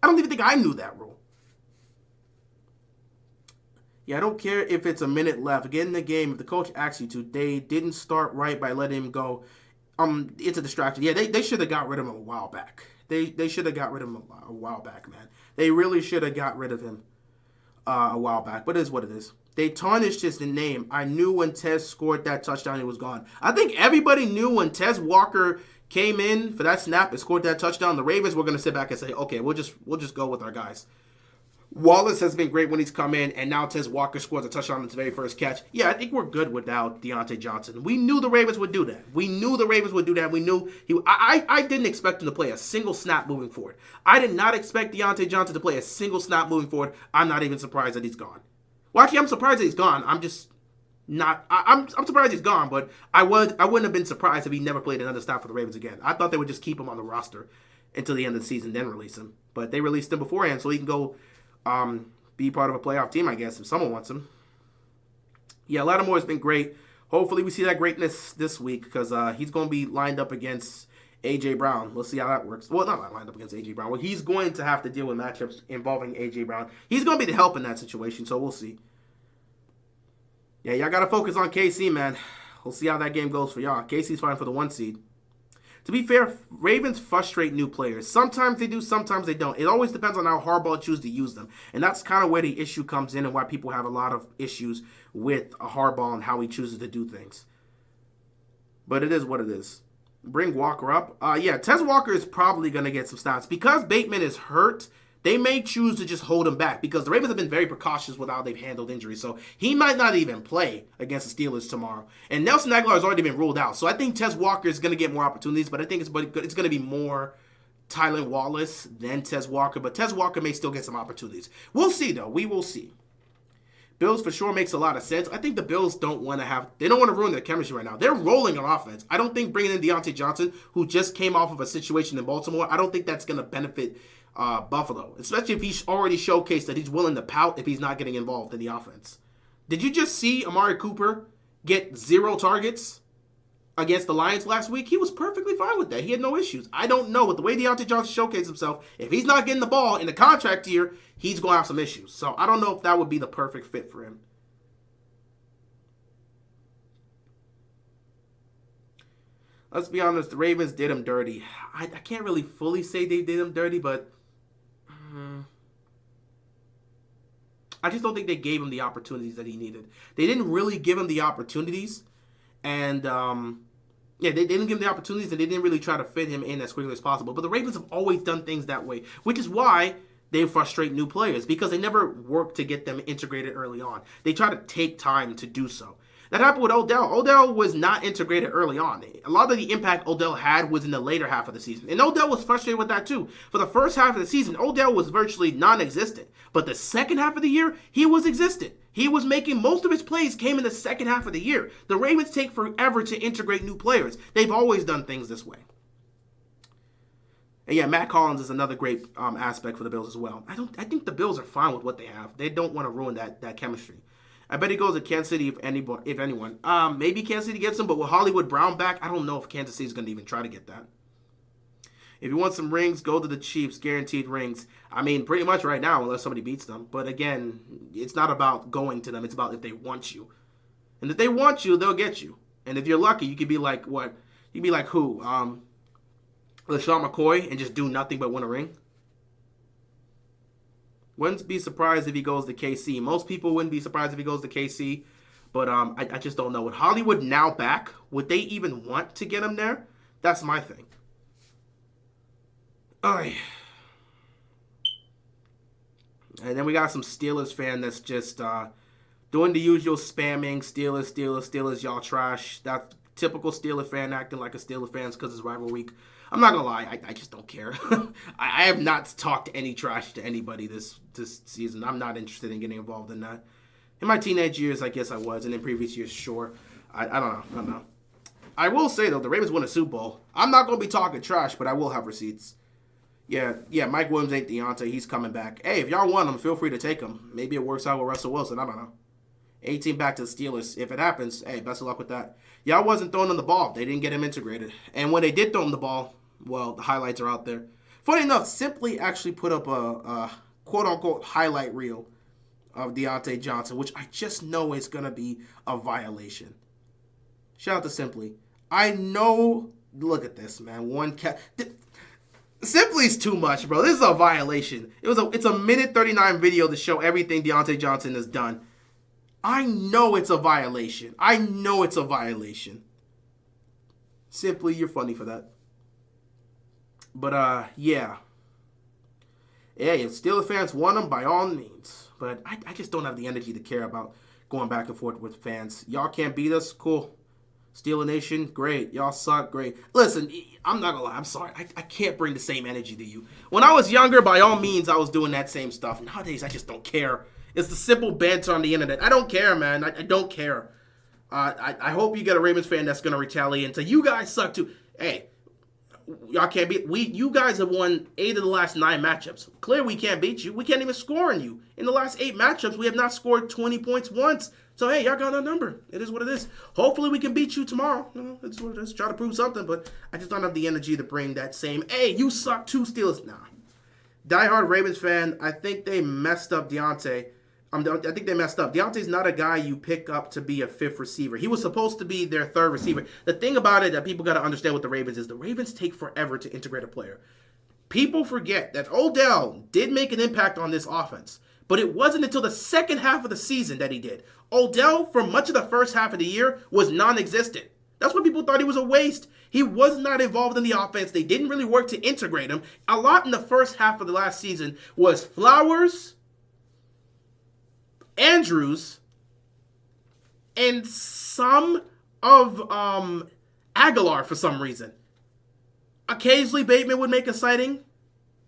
I don't even think I knew that rule. Yeah, I don't care if it's a minute left. Get in the game. If the coach asks you to, they didn't start right by letting him go. It's a distraction. Yeah, they should have got rid of him a while back. They should have got rid of him a while back, man. They really should have got rid of him a while back. But it is what it is. They tarnished his name. I knew when Tez scored that touchdown, he was gone. I think everybody knew when Tez Walker came in for that snap and scored that touchdown. The Ravens were going to sit back and say, okay, we'll just go with our guys. Wallace has been great when he's come in, and now Tez Walker scores a touchdown on his very first catch. Yeah, I think we're good without Deontay Johnson. We knew the Ravens would do that. We knew I didn't expect him to play a single snap moving forward. I did not expect Deontay Johnson to play a single snap moving forward. I'm not even surprised that he's gone. Well, actually, I'm surprised that he's gone. I'm just not. I'm surprised he's gone, but I wouldn't have been surprised if he never played another snap for the Ravens again. I thought they would just keep him on the roster until the end of the season, then release him. But they released him beforehand, so he can go be part of a playoff team, I guess, if someone wants him. Yeah, Lattimore has been great. Hopefully, we see that greatness this week because he's going to be lined up against A.J. Brown. Let's see how that works. Well, not lined up against A.J. Brown. Well, he's going to have to deal with matchups involving A.J. Brown. He's going to be the help in that situation, so we'll see. Yeah, y'all got to focus on KC, man. We'll see how that game goes for y'all. KC's fighting for the 1 seed. To be fair, Ravens frustrate new players. Sometimes they do, sometimes they don't. It always depends on how Harbaugh chooses to use them. And that's kind of where the issue comes in and why people have a lot of issues with Harbaugh and how he chooses to do things. But it is what it is. Bring Walker up. Yeah, Tez Walker is probably going to get some snaps. Because Bateman is hurt, they may choose to just hold him back because the Ravens have been very precautious with how they've handled injuries. So he might not even play against the Steelers tomorrow. And Nelson Aguilar has already been ruled out. So I think Tez Walker is going to get more opportunities, but I think it's going to be more Tylan Wallace than Tez Walker. But Tez Walker may still get some opportunities. We'll see, though. We will see. Bills for sure makes a lot of sense. I think the Bills don't want to ruin their chemistry right now. They're rolling on offense. I don't think bringing in Deontay Johnson, who just came off of a situation in Baltimore, I don't think that's going to benefit Buffalo, especially if he's already showcased that he's willing to pout if he's not getting involved in the offense. Did you just see Amari Cooper get 0 targets against the Lions last week? He was perfectly fine with that. He had no issues. I don't know. With the way Deontay Johnson showcased himself, if he's not getting the ball in the contract year, he's going to have some issues. So I don't know if that would be the perfect fit for him. Let's be honest, the Ravens did him dirty. I can't really fully say they did him dirty, but I just don't think they gave him the opportunities that he needed. They didn't really give him the opportunities. And, they didn't give him the opportunities, and they didn't really try to fit him in as quickly as possible. But the Ravens have always done things that way, which is why they frustrate new players, because they never work to get them integrated early on. They try to take time to do so. That happened with Odell. Odell was not integrated early on. A lot of the impact Odell had was in the later half of the season. And Odell was frustrated with that too. For the first half of the season, Odell was virtually non-existent. But the second half of the year, he was existent. He was making most of his plays came in the second half of the year. The Ravens take forever to integrate new players. They've always done things this way. And yeah, Matt Collins is another great aspect for the Bills as well. I think the Bills are fine with what they have. They don't want to ruin that chemistry. I bet he goes to Kansas City if anyone. Maybe Kansas City gets him, but with Hollywood Brown back, I don't know if Kansas City is going to even try to get that. If you want some rings, go to the Chiefs, guaranteed rings. I mean, pretty much right now, unless somebody beats them. But again, it's not about going to them. It's about if they want you. And if they want you, they'll get you. And if you're lucky, you could be like, what? You'd be like who? LaShawn McCoy and just do nothing but win a ring? Wouldn't be surprised if he goes to KC. Most people wouldn't be surprised if he goes to KC. But I just don't know. With Hollywood now back, would they even want to get him there? That's my thing. Alright. And then we got some Steelers fan that's just doing the usual spamming. Steelers, y'all trash. That typical Steelers fan acting like a Steelers fan because it's rival week. I'm not going to lie. I just don't care. I have not talked any trash to anybody this season. I'm not interested in getting involved in that. In my teenage years, I guess I was. And in previous years, sure. I don't know. I will say, though, the Ravens won a Super Bowl. I'm not going to be talking trash, but I will have receipts. Yeah, Mike Williams ain't Diontae. He's coming back. Hey, if y'all want him, feel free to take him. Maybe it works out with Russell Wilson. I don't know. 18 back to the Steelers. If it happens, hey, best of luck with that. Y'all wasn't throwing him the ball. They didn't get him integrated. And when they did throw him the ball, well, the highlights are out there. Funny enough, Simply actually put up a quote-unquote highlight reel of Deontay Johnson, which I just know is going to be a violation. Shout out to Simply. I know, look at this, man. Simply's too much, bro. This is a violation. It's a minute 39 video to show everything Deontay Johnson has done. I know it's a violation. Simply, you're funny for that. But, yeah. Yeah, if Steelers fans want them, by all means. But I just don't have the energy to care about going back and forth with fans. Y'all can't beat us? Cool. Steeler Nation, great. Y'all suck, great. Listen, I'm not gonna lie, I'm sorry. I can't bring the same energy to you. When I was younger, by all means, I was doing that same stuff. Nowadays, I just don't care. It's the simple banter on the internet. I don't care, man. I don't care. I hope you get a Ravens fan that's gonna retaliate and say, you guys suck too. Hey, y'all can't beat. You guys have won 8 of the last 9 matchups. Clearly, we can't beat you. We can't even score on you. In the last 8 matchups, we have not scored 20 points once. So, hey, y'all got our number. It is what it is. Hopefully, we can beat you tomorrow. It's what it is. Try to prove something, but I just don't have the energy to bring that same, hey, you suck too, Steelers. Nah. Diehard Ravens fan, I think they messed up Diontae. I think they messed up. Deontay's not a guy you pick up to be a 5th receiver. He was supposed to be their 3rd receiver. The thing about it that people got to understand with the Ravens is the Ravens take forever to integrate a player. People forget that Odell did make an impact on this offense, but it wasn't until the second half of the season that he did. Odell, for much of the first half of the year, was non-existent. That's why people thought he was a waste. He was not involved in the offense. They didn't really work to integrate him. A lot in the first half of the last season was Flowers, Andrews, and some of Aguilar for some reason. Occasionally Bateman would make a sighting.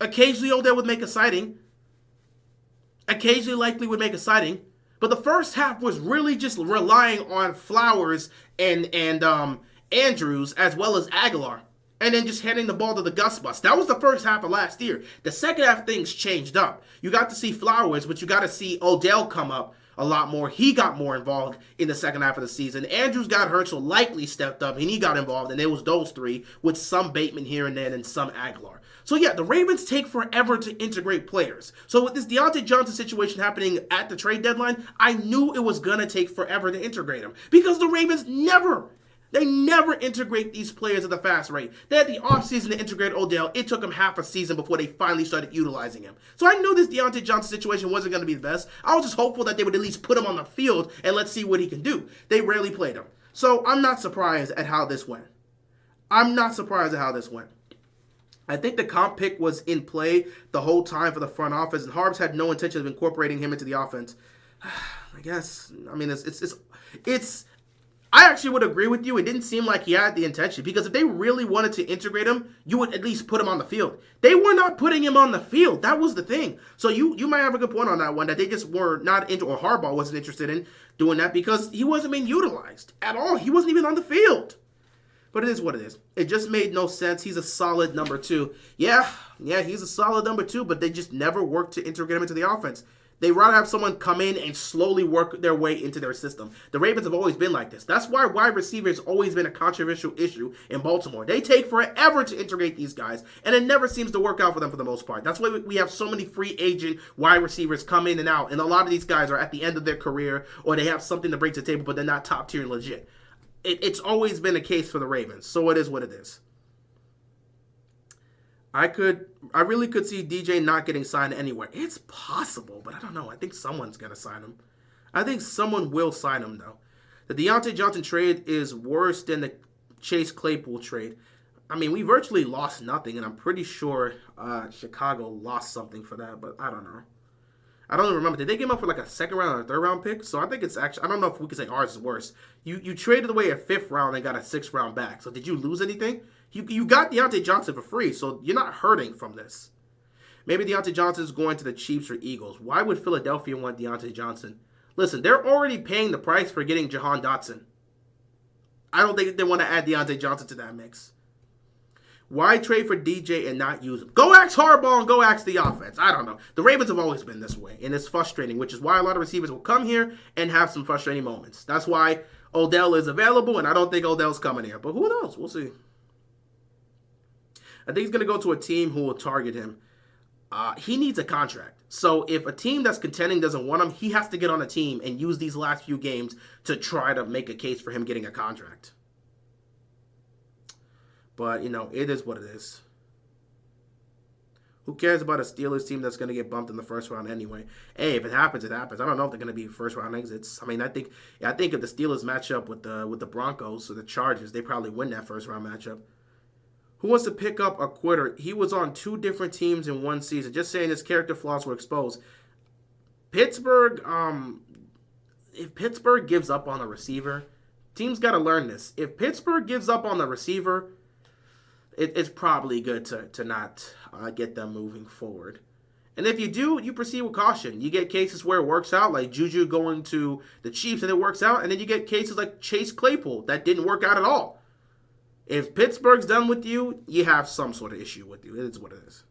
Occasionally Odell would make a sighting. Occasionally Likely would make a sighting. But the first half was really just relying on Flowers and Andrews as well as Aguilar. And then just handing the ball to the Gus Bus. That was the first half of last year. The second half, things changed up. You got to see Flowers, but you got to see Odell come up a lot more. He got more involved in the second half of the season. Andrews got hurt, so Likely stepped up, and he got involved, and it was those three with some Bateman here and then and some Aguilar. So yeah, the Ravens take forever to integrate players. So with this Deontay Johnson situation happening at the trade deadline, I knew it was going to take forever to integrate him because the Ravens never integrate these players at the fast rate. They had the offseason to integrate Odell. It took them half a season before they finally started utilizing him. So I knew this Deontay Johnson situation wasn't going to be the best. I was just hopeful that they would at least put him on the field and let's see what he can do. They rarely played him. So I'm not surprised at how this went. I think the comp pick was in play the whole time for the front office, and Harbs had no intention of incorporating him into the offense. I guess. I mean, it's. I actually would agree with you. It didn't seem like he had the intention because if they really wanted to integrate him, you would at least put him on the field. They were not putting him on the field. That was the thing. So you might have a good point on that one, that they just were not into, or Harbaugh wasn't interested in doing that because he wasn't being utilized at all. He wasn't even on the field. But it is what it is. It just made no sense. He's a solid number 2. Yeah, he's a solid number 2, but they just never worked to integrate him into the offense. They'd rather have someone come in and slowly work their way into their system. The Ravens have always been like this. That's why wide receiver has always been a controversial issue in Baltimore. They take forever to integrate these guys, and it never seems to work out for them for the most part. That's why we have so many free agent wide receivers come in and out, and a lot of these guys are at the end of their career, or they have something to bring to the table, but they're not top tier and legit. It's always been a case for the Ravens, so it is what it is. I really could see DJ not getting signed anywhere. It's possible, but I don't know. I think someone's going to sign him. I think someone will sign him, though. The Deontay Johnson trade is worse than the Chase Claypool trade. I mean, we virtually lost nothing, and I'm pretty sure Chicago lost something for that, but I don't know. I don't even remember. Did they give him up for like a second round or a third round pick? So I think it's actually, I don't know if we could say ours is worse. You traded away a 5th round and got a 6th round back. So did you lose anything? You got Deontay Johnson for free, so you're not hurting from this. Maybe Deontay Johnson is going to the Chiefs or Eagles. Why would Philadelphia want Deontay Johnson? Listen, they're already paying the price for getting Jahan Dotson. I don't think they want to add Deontay Johnson to that mix. Why trade for DJ and not use him? Go ask Harbaugh and go ask the offense. I don't know. The Ravens have always been this way, and it's frustrating, which is why a lot of receivers will come here and have some frustrating moments. That's why Odell is available, and I don't think Odell's coming here. But who knows? We'll see. I think he's going to go to a team who will target him. He needs a contract. So if a team that's contending doesn't want him, he has to get on a team and use these last few games to try to make a case for him getting a contract. But, it is what it is. Who cares about a Steelers team that's going to get bumped in the first round anyway? Hey, if it happens, it happens. I don't know if they're going to be first round exits. I mean, I think if the Steelers match up with the Broncos or the Chargers, they probably win that first round matchup. Who wants to pick up a quitter? He was on 2 different teams in one season. Just saying his character flaws were exposed. Pittsburgh, if Pittsburgh gives up on a receiver, teams got to learn this. If Pittsburgh gives up on the receiver, it's probably good to not get them moving forward. And if you do, you proceed with caution. You get cases where it works out, like Juju going to the Chiefs and it works out, and then you get cases like Chase Claypool that didn't work out at all. If Pittsburgh's done with you, you have some sort of issue with you. It is what it is.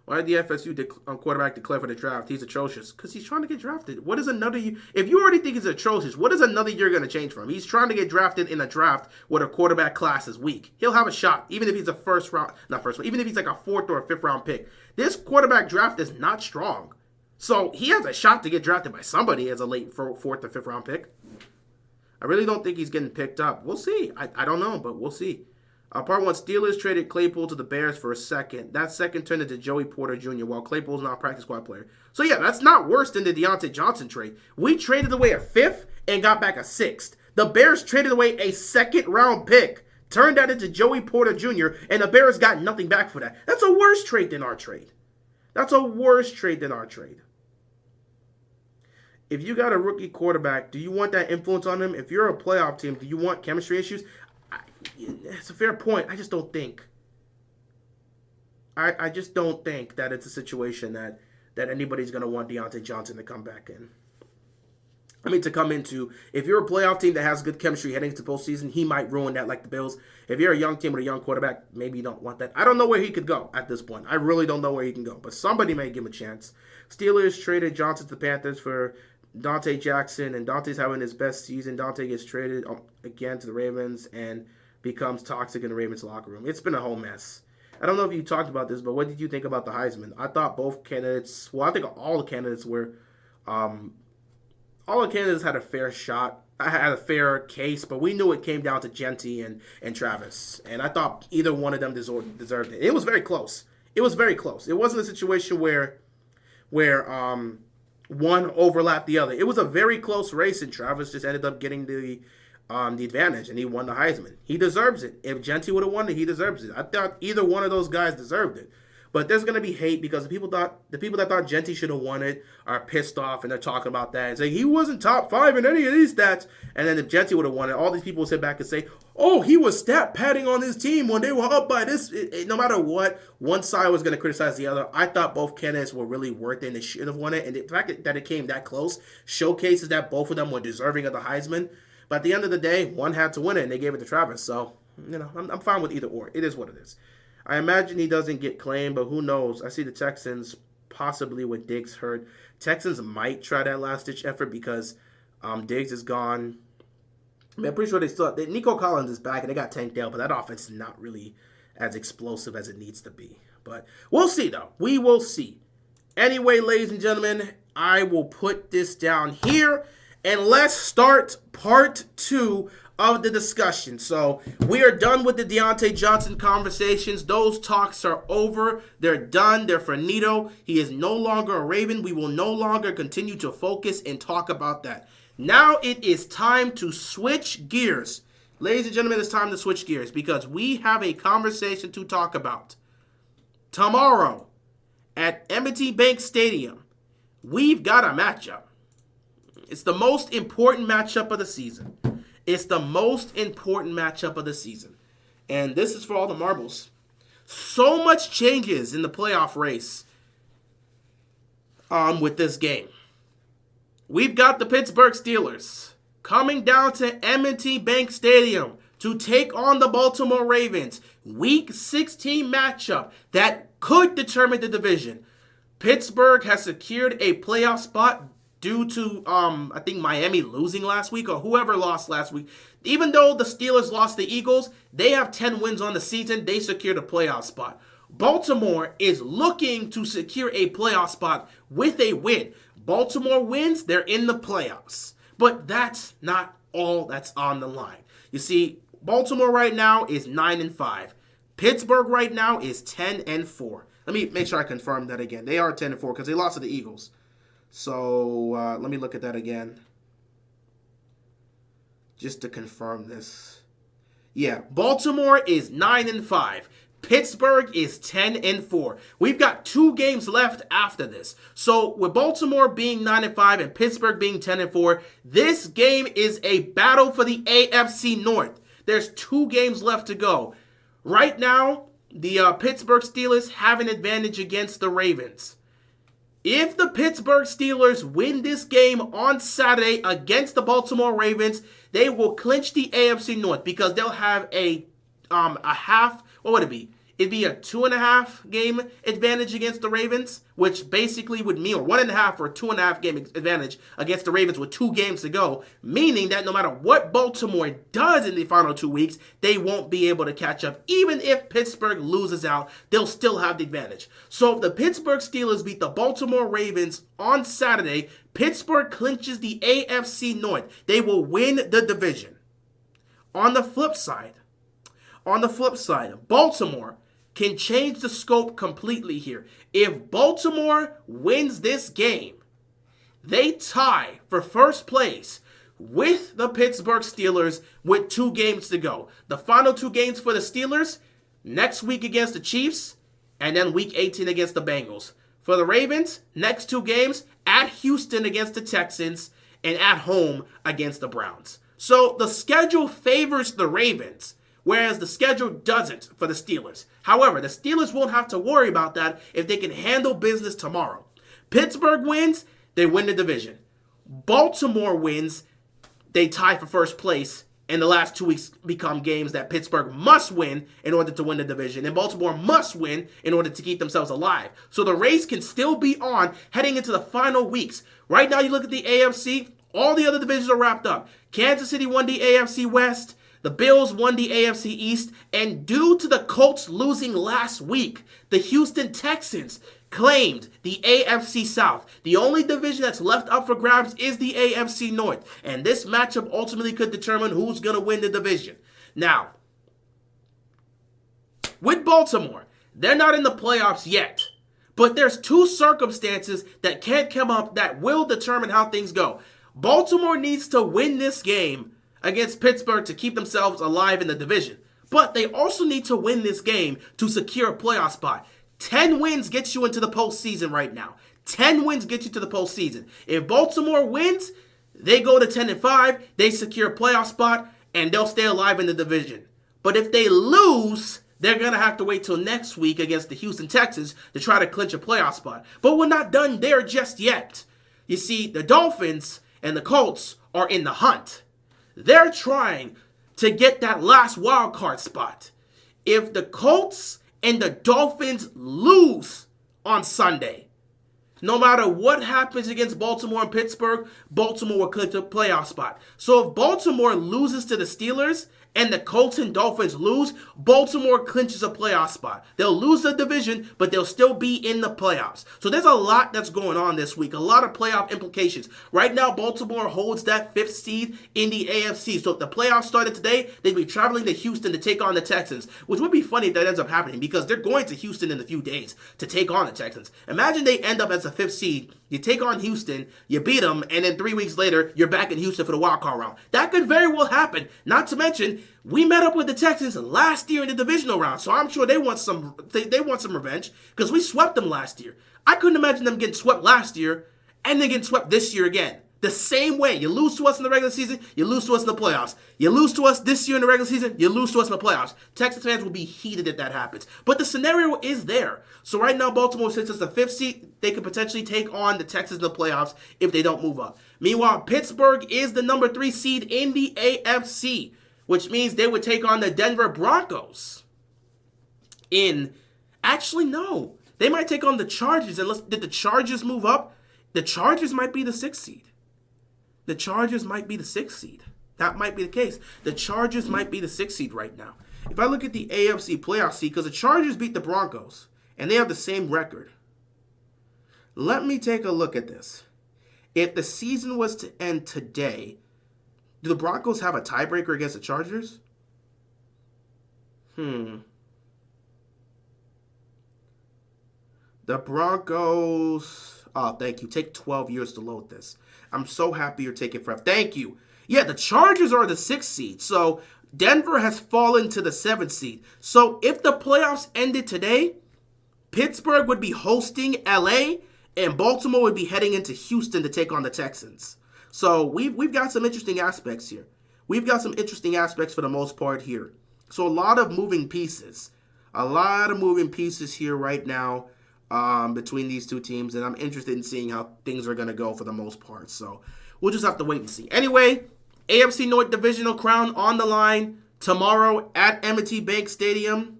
Why did the FSU quarterback declare for the draft? He's atrocious. Because he's trying to get drafted. What is another year? If you already think he's atrocious, what is another year going to change for him? He's trying to get drafted in a draft where the quarterback class is weak. He'll have a shot, even if he's a even if he's like a 4th or a 5th round pick. This quarterback draft is not strong. So he has a shot to get drafted by somebody as a late 4th or 5th round pick. I really don't think he's getting picked up. We'll see. I don't know, but we'll see. Part 1, Steelers traded Claypool to the Bears for a second. That second turned into Joey Porter Jr., while Claypool's not a practice squad player. So, yeah, that's not worse than the Deontay Johnson trade. We traded away a 5th and got back a sixth. The Bears traded away a second-round pick, turned that into Joey Porter Jr., and the Bears got nothing back for that. That's a worse trade than our trade. That's a worse trade than our trade. If you got a rookie quarterback, do you want that influence on him? If you're a playoff team, do you want chemistry issues? It's a fair point. I just don't think. I just don't think that it's a situation that anybody's going to want Deontay Johnson to come back in. To come into. If you're a playoff team that has good chemistry heading into postseason, he might ruin that like the Bills. If you're a young team with a young quarterback, maybe you don't want that. I don't know where he could go at this point. I really don't know where he can go. But somebody may give him a chance. Steelers traded Johnson to the Panthers for Diontae Jackson, and Dante's having his best season. Diontae gets traded again to the Ravens and becomes toxic in the Ravens locker room. It's been a whole mess. I don't know if you talked about this, but what did you think about the Heisman? I thought both candidates, I think all the candidates were, all the candidates had a fair shot. I had a fair case, but we knew it came down to Genty and Travis. And I thought either one of them deserved it. It was very close. It was very close. It wasn't a situation where one overlapped the other. It was a very close race, and Travis just ended up getting the advantage, and he won the Heisman. He deserves it. If Genty would have won it, he deserves it. I thought either one of those guys deserved it. But there's going to be hate because the people that thought Genty should have won it are pissed off, and they're talking about that and saying he wasn't top 5 in any of these stats. And then if Genty would have won it, all these people would sit back and say, oh, he was stat padding on his team when they were up by this. No matter what, one side was going to criticize the other. I thought both candidates were really worth it, and they should have won it. And the fact that it came that close showcases that both of them were deserving of the Heisman. But at the end of the day, one had to win it, and they gave it to Travis. So, I'm fine with either or. It is what it is. I imagine he doesn't get claimed, but who knows? I see the Texans possibly with Diggs hurt. Texans might try that last-ditch effort because Diggs is gone. I'm pretty sure Nico Collins is back, and they got Tank Dell, but that offense is not really as explosive as it needs to be. But we'll see, though. We will see. Anyway, ladies and gentlemen, I will put this down here, and let's start part 2 of the discussion. So we are done with the Deontay Johnson conversations. Those talks are over. They're done. They're finito. He is no longer a Raven. We will no longer continue to focus and talk about that. Now it is time to switch gears. Ladies and gentlemen, it's time to switch gears because we have a conversation to talk about. Tomorrow at M&T Bank Stadium, we've got a matchup. It's the most important matchup of the season. It's the most important matchup of the season. And this is for all the marbles. So much changes in the playoff race with this game. We've got the Pittsburgh Steelers coming down to M&T Bank Stadium to take on the Baltimore Ravens. Week 16 matchup that could determine the division. Pittsburgh has secured a playoff spot due to, I think, Miami losing last week or whoever lost last week. Even though the Steelers lost the Eagles, they have 10 wins on the season. They secured a playoff spot. Baltimore is looking to secure a playoff spot with a win. Baltimore wins, they're in the playoffs. But that's not all that's on the line. You see, Baltimore right now is 9-5. Pittsburgh right now is 10-4. Let me make sure I confirm that again. They are 10-4 because they lost to the Eagles. So let me look at that again. Just to confirm this. Yeah, Baltimore is 9-5. Pittsburgh is 10-4. We've got 2 games left after this. So with Baltimore being 9-5 and Pittsburgh being 10-4, this game is a battle for the AFC North. There's 2 games left to go. Right now, the Pittsburgh Steelers have an advantage against the Ravens. If the Pittsburgh Steelers win this game on Saturday against the Baltimore Ravens, they will clinch the AFC North because they'll have a half, what would it be? It'd be a 2.5 game advantage against the Ravens, which basically would mean, or 1.5 or 2.5 game advantage against the Ravens with 2 games to go, meaning that no matter what Baltimore does in the final 2 weeks, they won't be able to catch up. Even if Pittsburgh loses out, they'll still have the advantage. So if the Pittsburgh Steelers beat the Baltimore Ravens on Saturday, Pittsburgh clinches the AFC North. They will win the division. On the flip side, Baltimore can change the scope completely here. If Baltimore wins this game, they tie for first place with the Pittsburgh Steelers with 2 games to go. The final 2 games for the Steelers, next week against the Chiefs, and then week 18 against the Bengals. For the Ravens, next 2 games, at Houston against the Texans, and at home against the Browns. So the schedule favors the Ravens, whereas the schedule doesn't for the Steelers. However, the Steelers won't have to worry about that if they can handle business tomorrow. Pittsburgh wins, they win the division. Baltimore wins, they tie for first place, and the last 2 weeks become games that Pittsburgh must win in order to win the division, and Baltimore must win in order to keep themselves alive. So the race can still be on heading into the final weeks. Right now, you look at the AFC, all the other divisions are wrapped up. Kansas City won the AFC West, the Bills won the AFC East, and due to the Colts losing last week, the Houston Texans claimed the AFC South. The only division that's left up for grabs is the AFC North, and this matchup ultimately could determine who's going to win the division. Now, with Baltimore, they're not in the playoffs yet, but there's 2 circumstances that can't come up that will determine how things go. Baltimore needs to win this game against Pittsburgh to keep themselves alive in the division, but they also need to win this game to secure a playoff spot. 10 wins gets you into the postseason right now. 10 wins get you to the postseason. If Baltimore wins, they go to 10-5, they secure a playoff spot, and they'll stay alive in the division. But if they lose, they're going to have to wait till next week against the Houston Texans to try to clinch a playoff spot. But we're not done there just yet. You see, the Dolphins and the Colts are in the hunt. They're trying to get that last wild card spot. If the Colts and the Dolphins lose on Sunday, no matter what happens against Baltimore and Pittsburgh, Baltimore will clinch a playoff spot. So if Baltimore loses to the Steelers and the Colts and Dolphins lose, Baltimore clinches a playoff spot. They'll lose the division, but they'll still be in the playoffs. So there's a lot that's going on this week, a lot of playoff implications. Right now, Baltimore holds that 5th seed in the AFC. So if the playoffs started today, they'd be traveling to Houston to take on the Texans, which would be funny if that ends up happening because they're going to Houston in a few days to take on the Texans. Imagine they end up as a 5th seed. You take on Houston, you beat them, and then 3 weeks later, you're back in Houston for the wild card round. That could very well happen. Not to mention, we met up with the Texans last year in the divisional round, so I'm sure they want some revenge because we swept them last year. I couldn't imagine them getting swept last year and then getting swept this year again. The same way. You lose to us in the regular season, you lose to us in the playoffs. You lose to us this year in the regular season, you lose to us in the playoffs. Texas fans will be heated if that happens. But the scenario is there. So right now, Baltimore, since it's the 5th seed, they could potentially take on the Texans in the playoffs if they don't move up. Meanwhile, Pittsburgh is the number 3 seed in the AFC, which means they would take on the Denver Broncos Actually, no. They might take on the Chargers. Did the Chargers move up? The Chargers might be the 6th seed. The Chargers might be the 6th seed. That might be the case. The Chargers might be the 6th seed right now. If I look at the AFC playoff seed, because the Chargers beat the Broncos, and they have the same record. Let me take a look at this. If the season was to end today, do the Broncos have a tiebreaker against the Chargers? The Broncos... Oh, thank you. Take 12 years to load this. I'm so happy you're taking forever. Thank you. Yeah, the Chargers are the 6th seed. So Denver has fallen to the 7th seed. So if the playoffs ended today, Pittsburgh would be hosting LA and Baltimore would be heading into Houston to take on the Texans. So we've got some interesting aspects here. We've got some interesting aspects for the most part here. So a lot of moving pieces. A lot of moving pieces here right now. Between these two teams, and I'm interested in seeing how things are going to go for the most part. So we'll just have to wait and see. Anyway, AFC North Divisional crown on the line tomorrow at M&T Bank Stadium.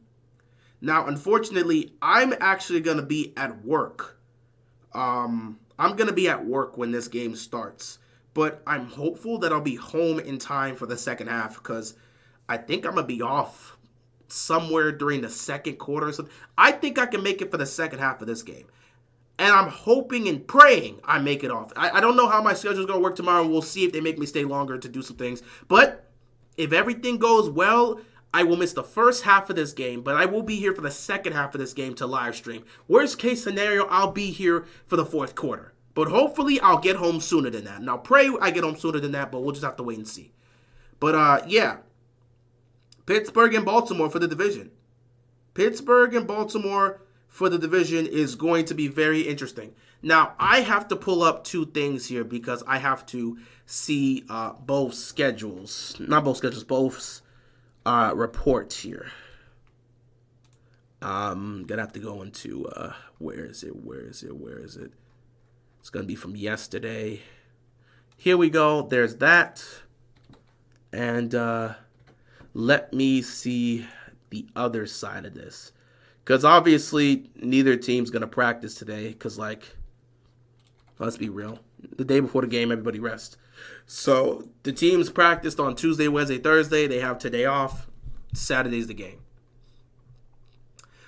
Now, unfortunately, I'm actually going to be at work. I'm going to be at work when this game starts, but I'm hopeful that I'll be home in time for the second half because I think I'm going to be off somewhere during the second quarter or something. I think I can make it for the second half of this game. And I'm hoping and praying I make it off. I don't know how my schedule is going to work tomorrow. We'll see if they make me stay longer to do some things. But if everything goes well, I will miss the first half of this game. But I will be here for the second half of this game to live stream. Worst case scenario, I'll be here for the fourth quarter. But hopefully I'll get home sooner than that. And I'll pray I get home sooner than that, but we'll just have to wait and see. But yeah, Pittsburgh and Baltimore for the division. Pittsburgh and Baltimore for the division is going to be very interesting. Now, I have to pull up two things here because I have to see both schedules. Not both schedules, both reports here. Gonna have to go into, where is it? It's gonna be from yesterday. Here we go. There's that. And let me see the other side of this. Because obviously, neither team's going to practice today. Because, like, let's be real. The day before the game, everybody rests. So, the teams practiced on Tuesday, Wednesday, Thursday. They have today off. Saturday's the game.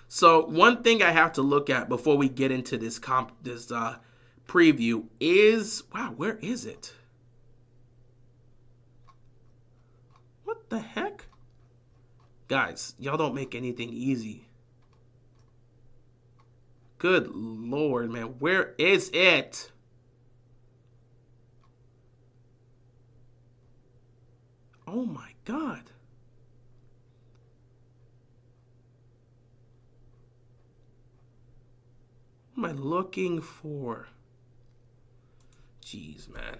So, one thing I have to look at before we get into this preview is... Wow, where is it? What the heck? Guys, y'all don't make anything easy. Good Lord, man. Where is it? Oh my God. What am I looking for? Jeez, man.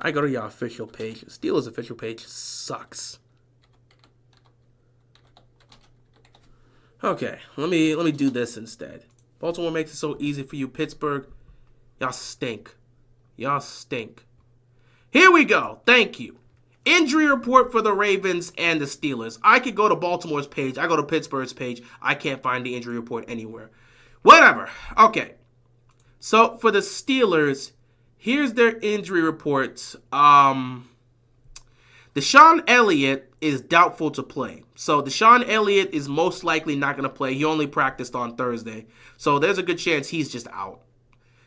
I go to your official page. Steelers' official page sucks. Okay, let me do this instead. Baltimore makes it so easy for you. Pittsburgh, y'all stink. Y'all stink. Here we go. Thank you. Injury report for the Ravens and the Steelers. I could go to Baltimore's page. I go to Pittsburgh's page. I can't find the injury report anywhere. Whatever. Okay. So for the Steelers, here's their injury reports. Deshaun Elliott is doubtful to play. So Deshaun Elliott is most likely not going to play. He only practiced on Thursday. So there's a good chance he's just out.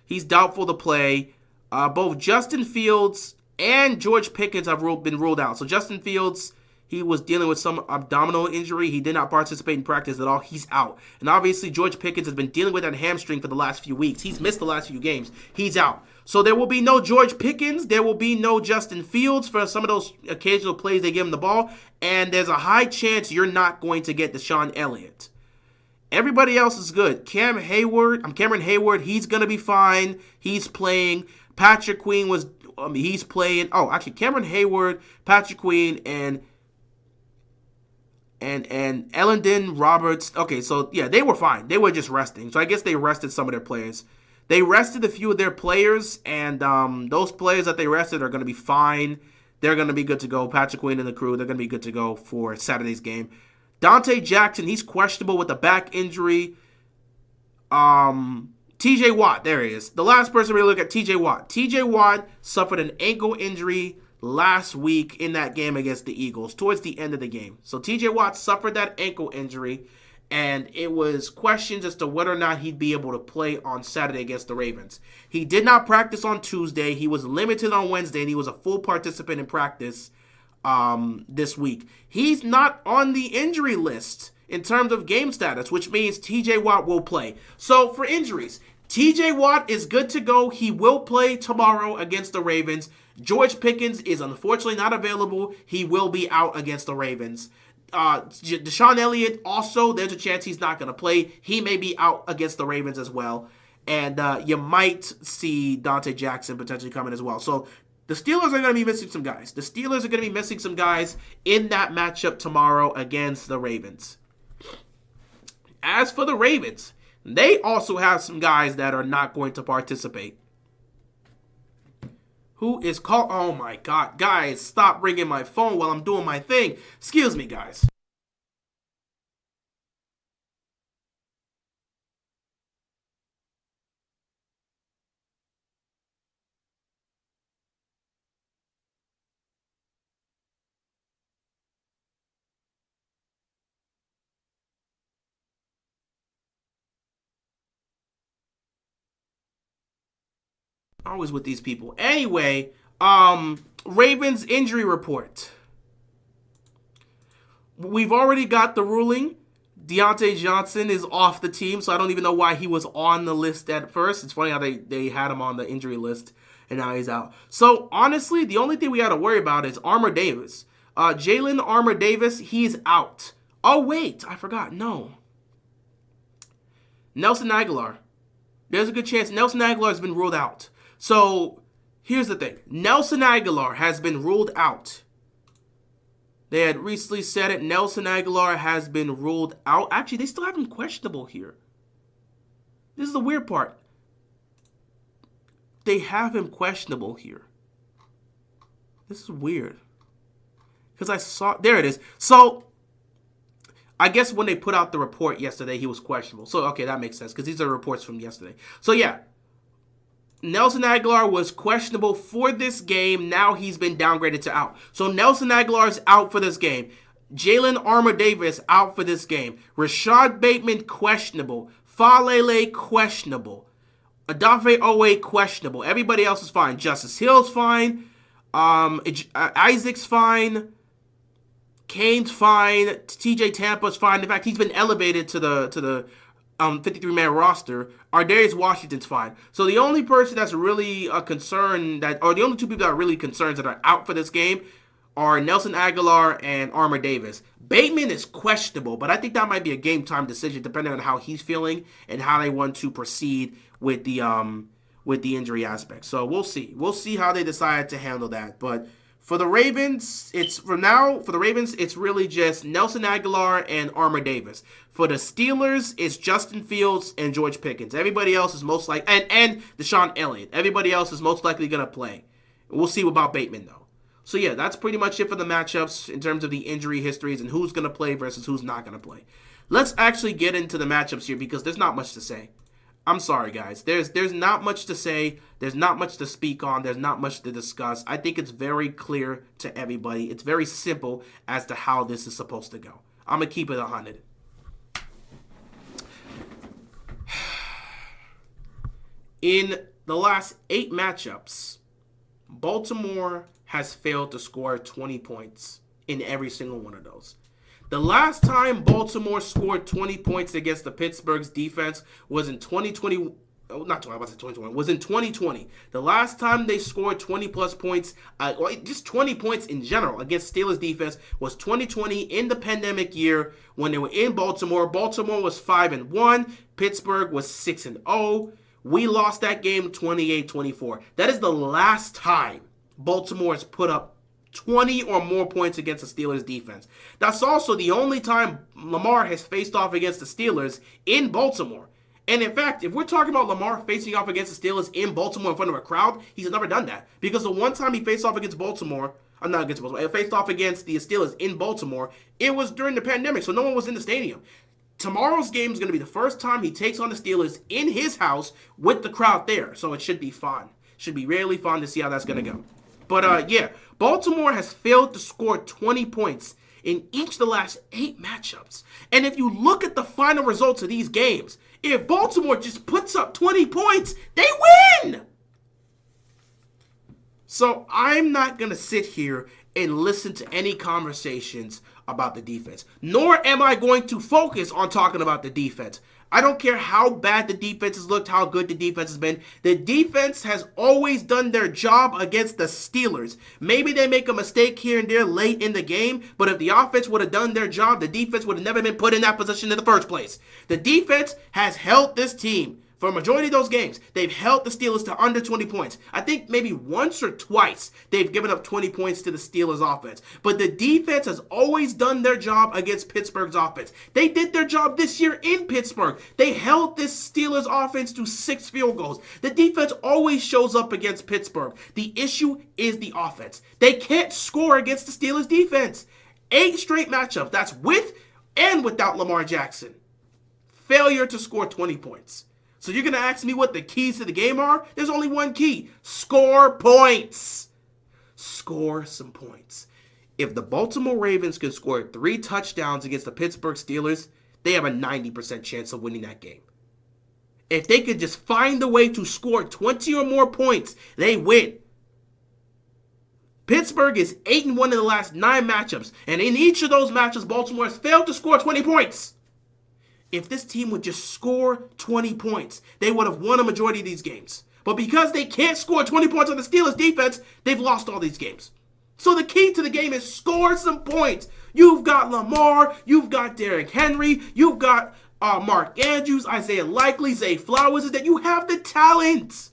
He's doubtful to play. Both Justin Fields and George Pickens have been ruled out. So Justin Fields, he was dealing with some abdominal injury. He did not participate in practice at all. He's out. And obviously George Pickens has been dealing with that hamstring for the last few weeks. He's missed the last few games. He's out. So there will be no George Pickens. There will be no Justin Fields for some of those occasional plays they give him the ball. And there's a high chance you're not going to get Deshaun Elliott. Everybody else is good. Cameron Hayward, he's going to be fine. He's playing. Patrick Queen he's playing. Oh, actually, Cameron Hayward, Patrick Queen, and Ellendon Roberts. Okay, so yeah, they were fine. They were just resting. So I guess they rested some of their players. They rested a few of their players, and those players that they rested are going to be fine. They're going to be good to go. Patrick Queen and the crew, they're going to be good to go for Saturday's game. Deontay Jackson, he's questionable with a back injury. TJ Watt, there he is. The last person we look at, TJ Watt. TJ Watt suffered an ankle injury last week in that game against the Eagles, towards the end of the game. So TJ Watt suffered that ankle injury, and it was questions as to whether or not he'd be able to play on Saturday against the Ravens. He did not practice on Tuesday. He was limited on Wednesday, and he was a full participant in practice this week. He's not on the injury list in terms of game status, which means TJ Watt will play. So for injuries, TJ Watt is good to go. He will play tomorrow against the Ravens. George Pickens is unfortunately not available. He will be out against the Ravens. Deshaun Elliott, also, there's a chance he's not going to play. He may be out against the Ravens as well. And you might see Deontay Jackson potentially coming as well. So the Steelers are going to be missing some guys. The Steelers are going to be missing some guys in that matchup tomorrow against the Ravens. As for the Ravens, they also have some guys that are not going to participate. Who is called? Oh my God. Guys, stop ringing my phone while I'm doing my thing. Excuse me, guys. Always with these people. Anyway, Ravens injury report. We've already got the ruling. Deontay Johnson is off the team, so I don't even know why he was on the list at first. It's funny how they had him on the injury list, and now he's out. So, honestly, the only thing we got to worry about is Armour Davis. Jalen Armour Davis, he's out. Oh, wait, I forgot. No. Nelson Aguilar. There's a good chance Nelson Aguilar has been ruled out. So, here's the thing. Nelson Aguilar has been ruled out. They had recently said it. Nelson Aguilar has been ruled out. Actually, they still have him questionable here. This is the weird part. They have him questionable here. This is weird. Because I saw... There it is. So, I guess when they put out the report yesterday, he was questionable. So, okay, that makes sense. Because these are reports from yesterday. So, yeah. Nelson Aguilar was questionable for this game. Now he's been downgraded to out. So Nelson Aguilar is out for this game. Jalen Armour Davis out for this game. Rashad Bateman questionable. Falele questionable. Odafe Owe questionable. Everybody else is fine. Justice Hill's fine. Isaac's fine. Kane's fine. TJ Tampa's fine. In fact, he's been elevated to the 53-man roster. Ardarius Washington's fine. So the only person that's really concerned the only two people that are really concerned that are out for this game are Nelson Aguilar and Armour Davis. Bateman is questionable, but I think that might be a game time decision depending on how he's feeling and how they want to proceed with the injury aspect. So we'll see. We'll see how they decide to handle that. But for the Ravens, it's really just Nelson Aguilar and Armour Davis. For the Steelers, it's Justin Fields and George Pickens. Everybody else is most likely, and Deshaun Elliott. Everybody else is most likely going to play. We'll see about Bateman, though. So, yeah, that's pretty much it for the matchups in terms of the injury histories and who's going to play versus who's not going to play. Let's actually get into the matchups here because there's not much to say. I'm sorry, guys. There's not much to say. There's not much to speak on. There's not much to discuss. I think it's very clear to everybody. It's very simple as to how this is supposed to go. I'm going to keep it 100. In the last 8 matchups, Baltimore has failed to score 20 points in every single one of those. The last time Baltimore scored 20 points against the Pittsburgh's defense was in 2020. Oh, not 20, I was 2021. Was in 2020. The last time they scored 20 plus points, just 20 points in general against Steelers defense was 2020 in the pandemic year when they were in Baltimore. Baltimore was 5-1. Pittsburgh was 6-0. We lost that game 28-24. That is the last time Baltimore has put up 20 or more points against the Steelers defense. That's also the only time Lamar has faced off against the Steelers in Baltimore. And in fact, if we're talking about Lamar facing off against the Steelers in Baltimore in front of a crowd, he's never done that. Because the one time he faced off against Baltimore, faced off against the Steelers in Baltimore, it was during the pandemic, so no one was in the stadium. Tomorrow's game is going to be the first time he takes on the Steelers in his house with the crowd there. So it should be fun. Should be really fun to see how that's going to go. But, yeah, Baltimore has failed to score 20 points in each of the last 8 matchups. And if you look at the final results of these games, if Baltimore just puts up 20 points, they win! So I'm not going to sit here and listen to any conversations about the defense. Nor am I going to focus on talking about the defense. I don't care how bad the defense has looked, how good the defense has been. The defense has always done their job against the Steelers. Maybe they make a mistake here and there late in the game, but if the offense would have done their job, the defense would have never been put in that position in the first place. The defense has held this team. For a majority of those games, they've held the Steelers to under 20 points. I think maybe once or twice they've given up 20 points to the Steelers offense. But the defense has always done their job against Pittsburgh's offense. They did their job this year in Pittsburgh. They held this Steelers offense to 6 field goals. The defense always shows up against Pittsburgh. The issue is the offense. They can't score against the Steelers defense. 8 straight matchups. That's with and without Lamar Jackson. Failure to score 20 points. So you're going to ask me what the keys to the game are? There's only one key. Score points. Score some points. If the Baltimore Ravens can score 3 touchdowns against the Pittsburgh Steelers, they have a 90% chance of winning that game. If they could just find a way to score 20 or more points, they win. Pittsburgh is 8-1 in the last 9 matchups, and in each of those matchups, Baltimore has failed to score 20 points. If this team would just score 20 points, they would have won a majority of these games. But because they can't score 20 points on the Steelers defense, they've lost all these games. So the key to the game is score some points. You've got Lamar, you've got Derrick Henry, you've got Mark Andrews, Isaiah Likely, Zay Flowers, that you have the talent.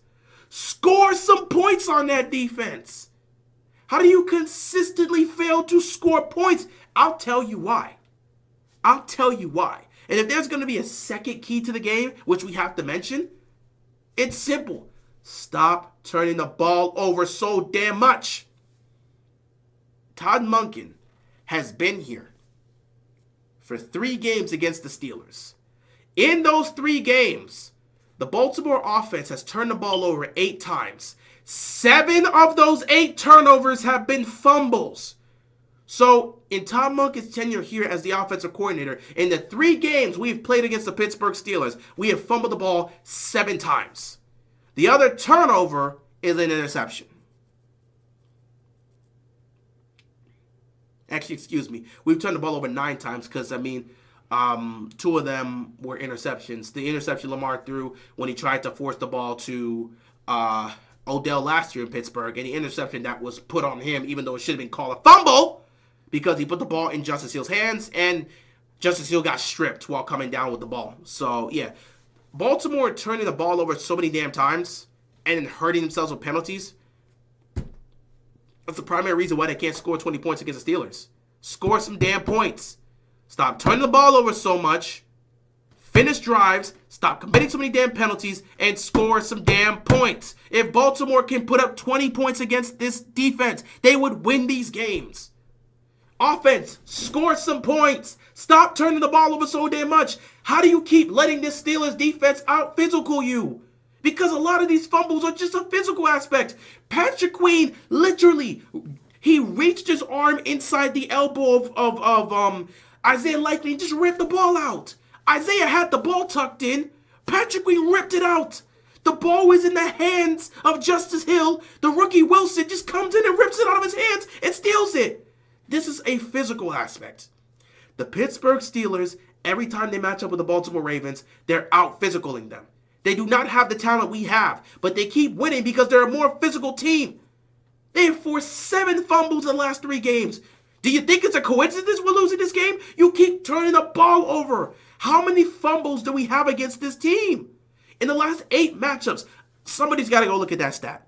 Score some points on that defense. How do you consistently fail to score points? I'll tell you why. I'll tell you why. And if there's going to be a second key to the game, which we have to mention, it's simple. Stop turning the ball over so damn much. Todd Monken has been here for 3 games against the Steelers. In those 3 games, the Baltimore offense has turned the ball over 8 times. 7 of those 8 turnovers have been fumbles. So, in Todd Monken's tenure here as the offensive coordinator, in the 3 games we've played against the Pittsburgh Steelers, we have fumbled the ball 7 times. The other turnover is an interception. Actually, excuse me. We've turned the ball over 9 times because, 2 of them were interceptions. The interception Lamar threw when he tried to force the ball to Odell last year in Pittsburgh, and the interception that was put on him, even though it should have been called a fumble, because he put the ball in Justice Hill's hands, and Justice Hill got stripped while coming down with the ball. So, yeah. Baltimore turning the ball over so many damn times and then hurting themselves with penalties. That's the primary reason why they can't score 20 points against the Steelers. Score some damn points. Stop turning the ball over so much. Finish drives. Stop committing so many damn penalties and score some damn points. If Baltimore can put up 20 points against this defense, they would win these games. Offense, score some points. Stop turning the ball over so damn much. How do you keep letting this Steelers defense out-physical you? Because a lot of these fumbles are just a physical aspect. Patrick Queen, literally, he reached his arm inside the elbow of Isaiah Likely and just ripped the ball out. Isaiah had the ball tucked in. Patrick Queen ripped it out. The ball was in the hands of Justice Hill. The rookie Wilson just comes in and rips it out of his hands and steals it. This is a physical aspect. The Pittsburgh Steelers, every time they match up with the Baltimore Ravens, they're out-physicaling them. They do not have the talent we have, but they keep winning because they're a more physical team. They have forced 7 fumbles in the last 3 games. Do you think it's a coincidence we're losing this game? You keep turning the ball over. How many fumbles do we have against this team? In the last 8 matchups, somebody's got to go look at that stat.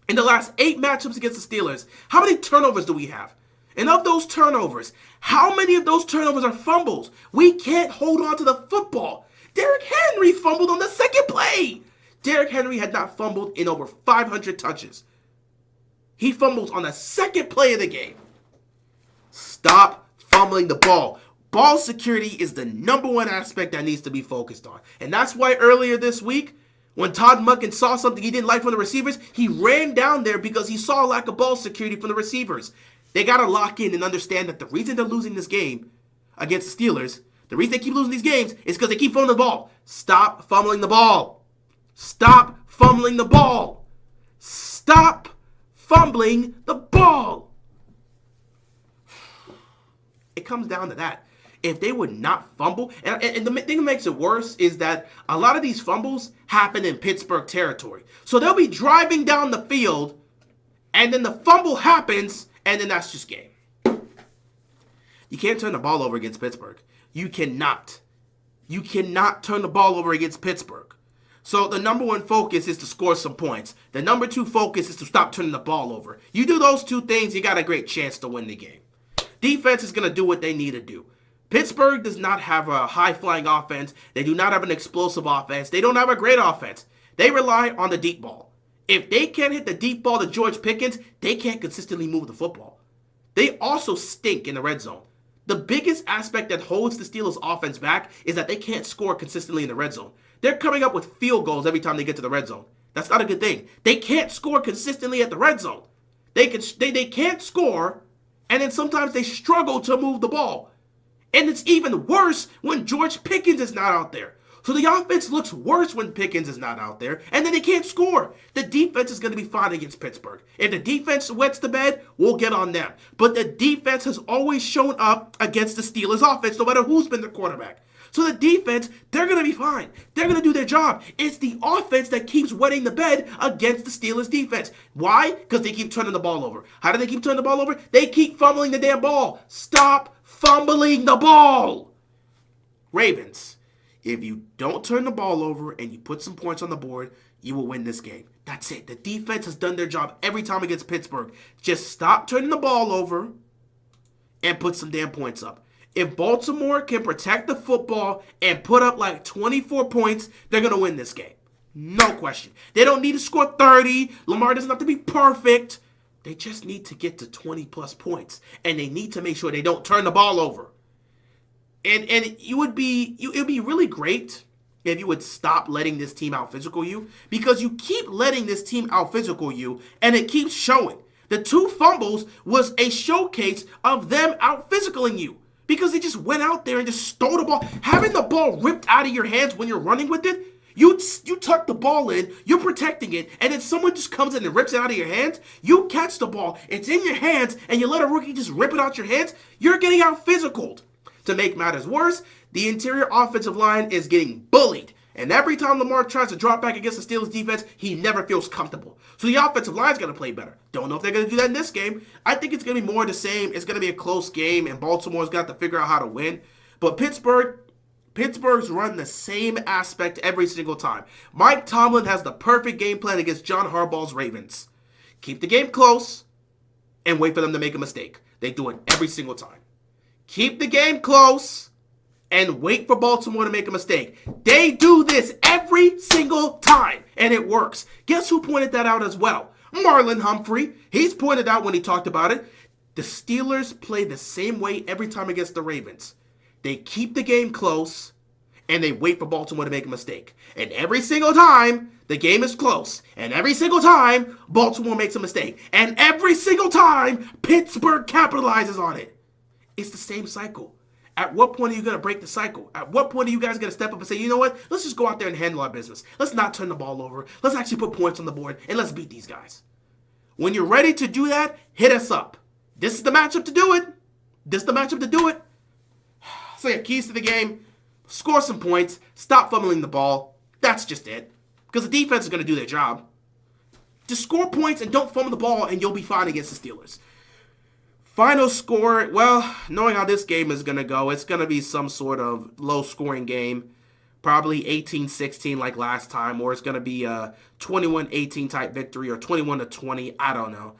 In the last 8 matchups against the Steelers, how many turnovers do we have? And of those turnovers, how many of those turnovers are fumbles? We can't hold on to the football. Derrick Henry fumbled on the second play. Derrick Henry had not fumbled in over 500 touches. He fumbles on the second play of the game. Stop fumbling the ball. Ball security is the number 1 aspect that needs to be focused on. And that's why earlier this week, when Todd Monken saw something he didn't like from the receivers, he ran down there because he saw a lack of ball security from the receivers. They got to lock in and understand that the reason they're losing this game against the Steelers, the reason they keep losing these games is because they keep fumbling the ball. Stop fumbling the ball. Stop fumbling the ball. Stop fumbling the ball. It comes down to that. If they would not fumble, and the thing that makes it worse is that a lot of these fumbles happen in Pittsburgh territory. So they'll be driving down the field, and then the fumble happens, and then that's just game. You can't turn the ball over against Pittsburgh. You cannot. You cannot turn the ball over against Pittsburgh. So the number 1 focus is to score some points. The number 2 focus is to stop turning the ball over. You do those 2 things, you got a great chance to win the game. Defense is going to do what they need to do. Pittsburgh does not have a high-flying offense. They do not have an explosive offense. They don't have a great offense. They rely on the deep ball. If they can't hit the deep ball to George Pickens, they can't consistently move the football. They also stink in the red zone. The biggest aspect that holds the Steelers' offense back is that they can't score consistently in the red zone. They're coming up with field goals every time they get to the red zone. That's not a good thing. They can't score consistently at the red zone. They can't score, and then sometimes they struggle to move the ball. And it's even worse when George Pickens is not out there. So the offense looks worse when Pickens is not out there, and then they can't score. The defense is going to be fine against Pittsburgh. If the defense wets the bed, we'll get on them. But the defense has always shown up against the Steelers' offense, no matter who's been the quarterback. So the defense, they're going to be fine. They're going to do their job. It's the offense that keeps wetting the bed against the Steelers defense. Why? Because they keep turning the ball over. How do they keep turning the ball over? They keep fumbling the damn ball. Stop fumbling the ball. Ravens, if you don't turn the ball over and you put some points on the board, you will win this game. That's it. The defense has done their job every time against Pittsburgh. Just stop turning the ball over and put some damn points up. If Baltimore can protect the football and put up like 24 points, they're going to win this game. No question. They don't need to score 30. Lamar doesn't have to be perfect. They just need to get to 20-plus points. And they need to make sure they don't turn the ball over. And it would be really great if you would stop letting this team out-physical you, because you keep letting this team out-physical you, and it keeps showing. The 2 fumbles was a showcase of them out-physicaling you, because they just went out there and just stole the ball. Having the ball ripped out of your hands when you're running with it, you tuck the ball in, you're protecting it, and then someone just comes in and rips it out of your hands. You catch the ball, it's in your hands, and you let a rookie just rip it out your hands. You're getting out-physicaled. To make matters worse, the interior offensive line is getting bullied. And every time Lamar tries to drop back against the Steelers defense, he never feels comfortable. So the offensive line's going to play better. Don't know if they're going to do that in this game. I think it's going to be more of the same. It's going to be a close game, and Baltimore's got to figure out how to win. But Pittsburgh's run the same aspect every single time. Mike Tomlin has the perfect game plan against John Harbaugh's Ravens. Keep the game close and wait for them to make a mistake. They do it every single time. Keep the game close and wait for Baltimore to make a mistake. They do this every single time, and it works. Guess who pointed that out as well? Marlon Humphrey. He's pointed out when he talked about it. The Steelers play the same way every time against the Ravens. They keep the game close, and they wait for Baltimore to make a mistake. And every single time, the game is close. And every single time, Baltimore makes a mistake. And every single time, Pittsburgh capitalizes on it. It's the same cycle. At what point are you going to break the cycle? At what point are you guys going to step up and say, you know what? Let's just go out there and handle our business. Let's not turn the ball over. Let's actually put points on the board, and let's beat these guys. When you're ready to do that, hit us up. This is the matchup to do it. This is the matchup to do it. So yeah, keys to the game. Score some points. Stop fumbling the ball. That's just it. Because the defense is going to do their job. Just score points and don't fumble the ball, and you'll be fine against the Steelers. Final score, well, knowing how this game is going to go, it's going to be some sort of low-scoring game. Probably 18-16 like last time, or it's going to be a 21-18 type victory, or 21-20, I don't know.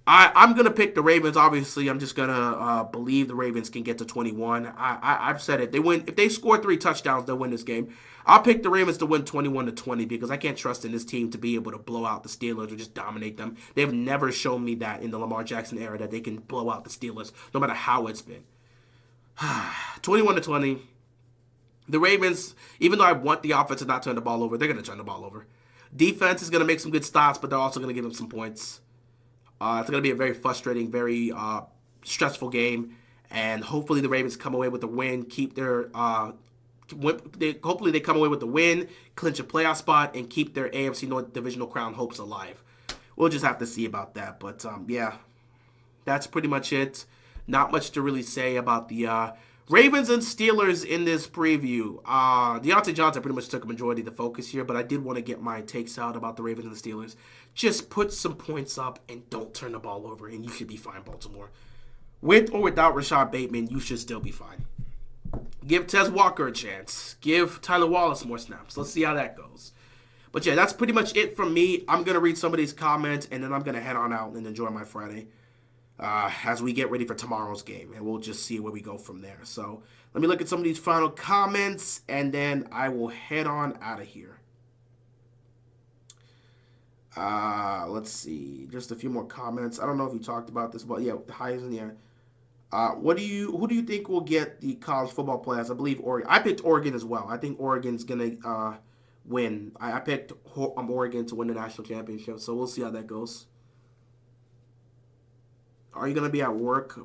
I'm going to pick the Ravens. Obviously, I'm just going to believe the Ravens can get to 21. I've said it. They win. If they score 3 touchdowns, they'll win this game. I'll pick the Ravens to win 21-20 because I can't trust in this team to be able to blow out the Steelers or just dominate them. They've never shown me that in the Lamar Jackson era that they can blow out the Steelers, no matter how it's been. 21-20. The Ravens, even though I want the offense to not turn the ball over, they're going to turn the ball over. Defense is going to make some good stops, but they're also going to give them some points. It's going to be a very frustrating, very stressful game, and hopefully the Ravens come away with the win, keep their hopefully they come away with the win, clinch a playoff spot, and keep their AFC North divisional crown hopes alive. We'll just have to see about that, but yeah, that's pretty much it. Not much to really say about the Ravens and Steelers in this preview. Deontay Johnson pretty much took a majority of the focus here, but I did want to get my takes out about the Ravens and the Steelers. Just put some points up and don't turn the ball over, and you should be fine, Baltimore. With or without Rashad Bateman, you should still be fine. Give Tez Walker a chance. Give Tyler Wallace more snaps. Let's see how that goes. But yeah, that's pretty much it from me. I'm going to read some of these comments, and then I'm going to head on out and enjoy my Friday as we get ready for tomorrow's game. And we'll just see where we go from there. So let me look at some of these final comments, and then I will head on out of here. Let's see. Just a few more comments. I don't know if you talked about this, but yeah, the highs in the air. Who do you think will get the college football playoffs? I believe Oregon. I picked Oregon as well. I think Oregon's gonna win. I picked Oregon to win the national championship. So we'll see how that goes. Are you gonna be at work?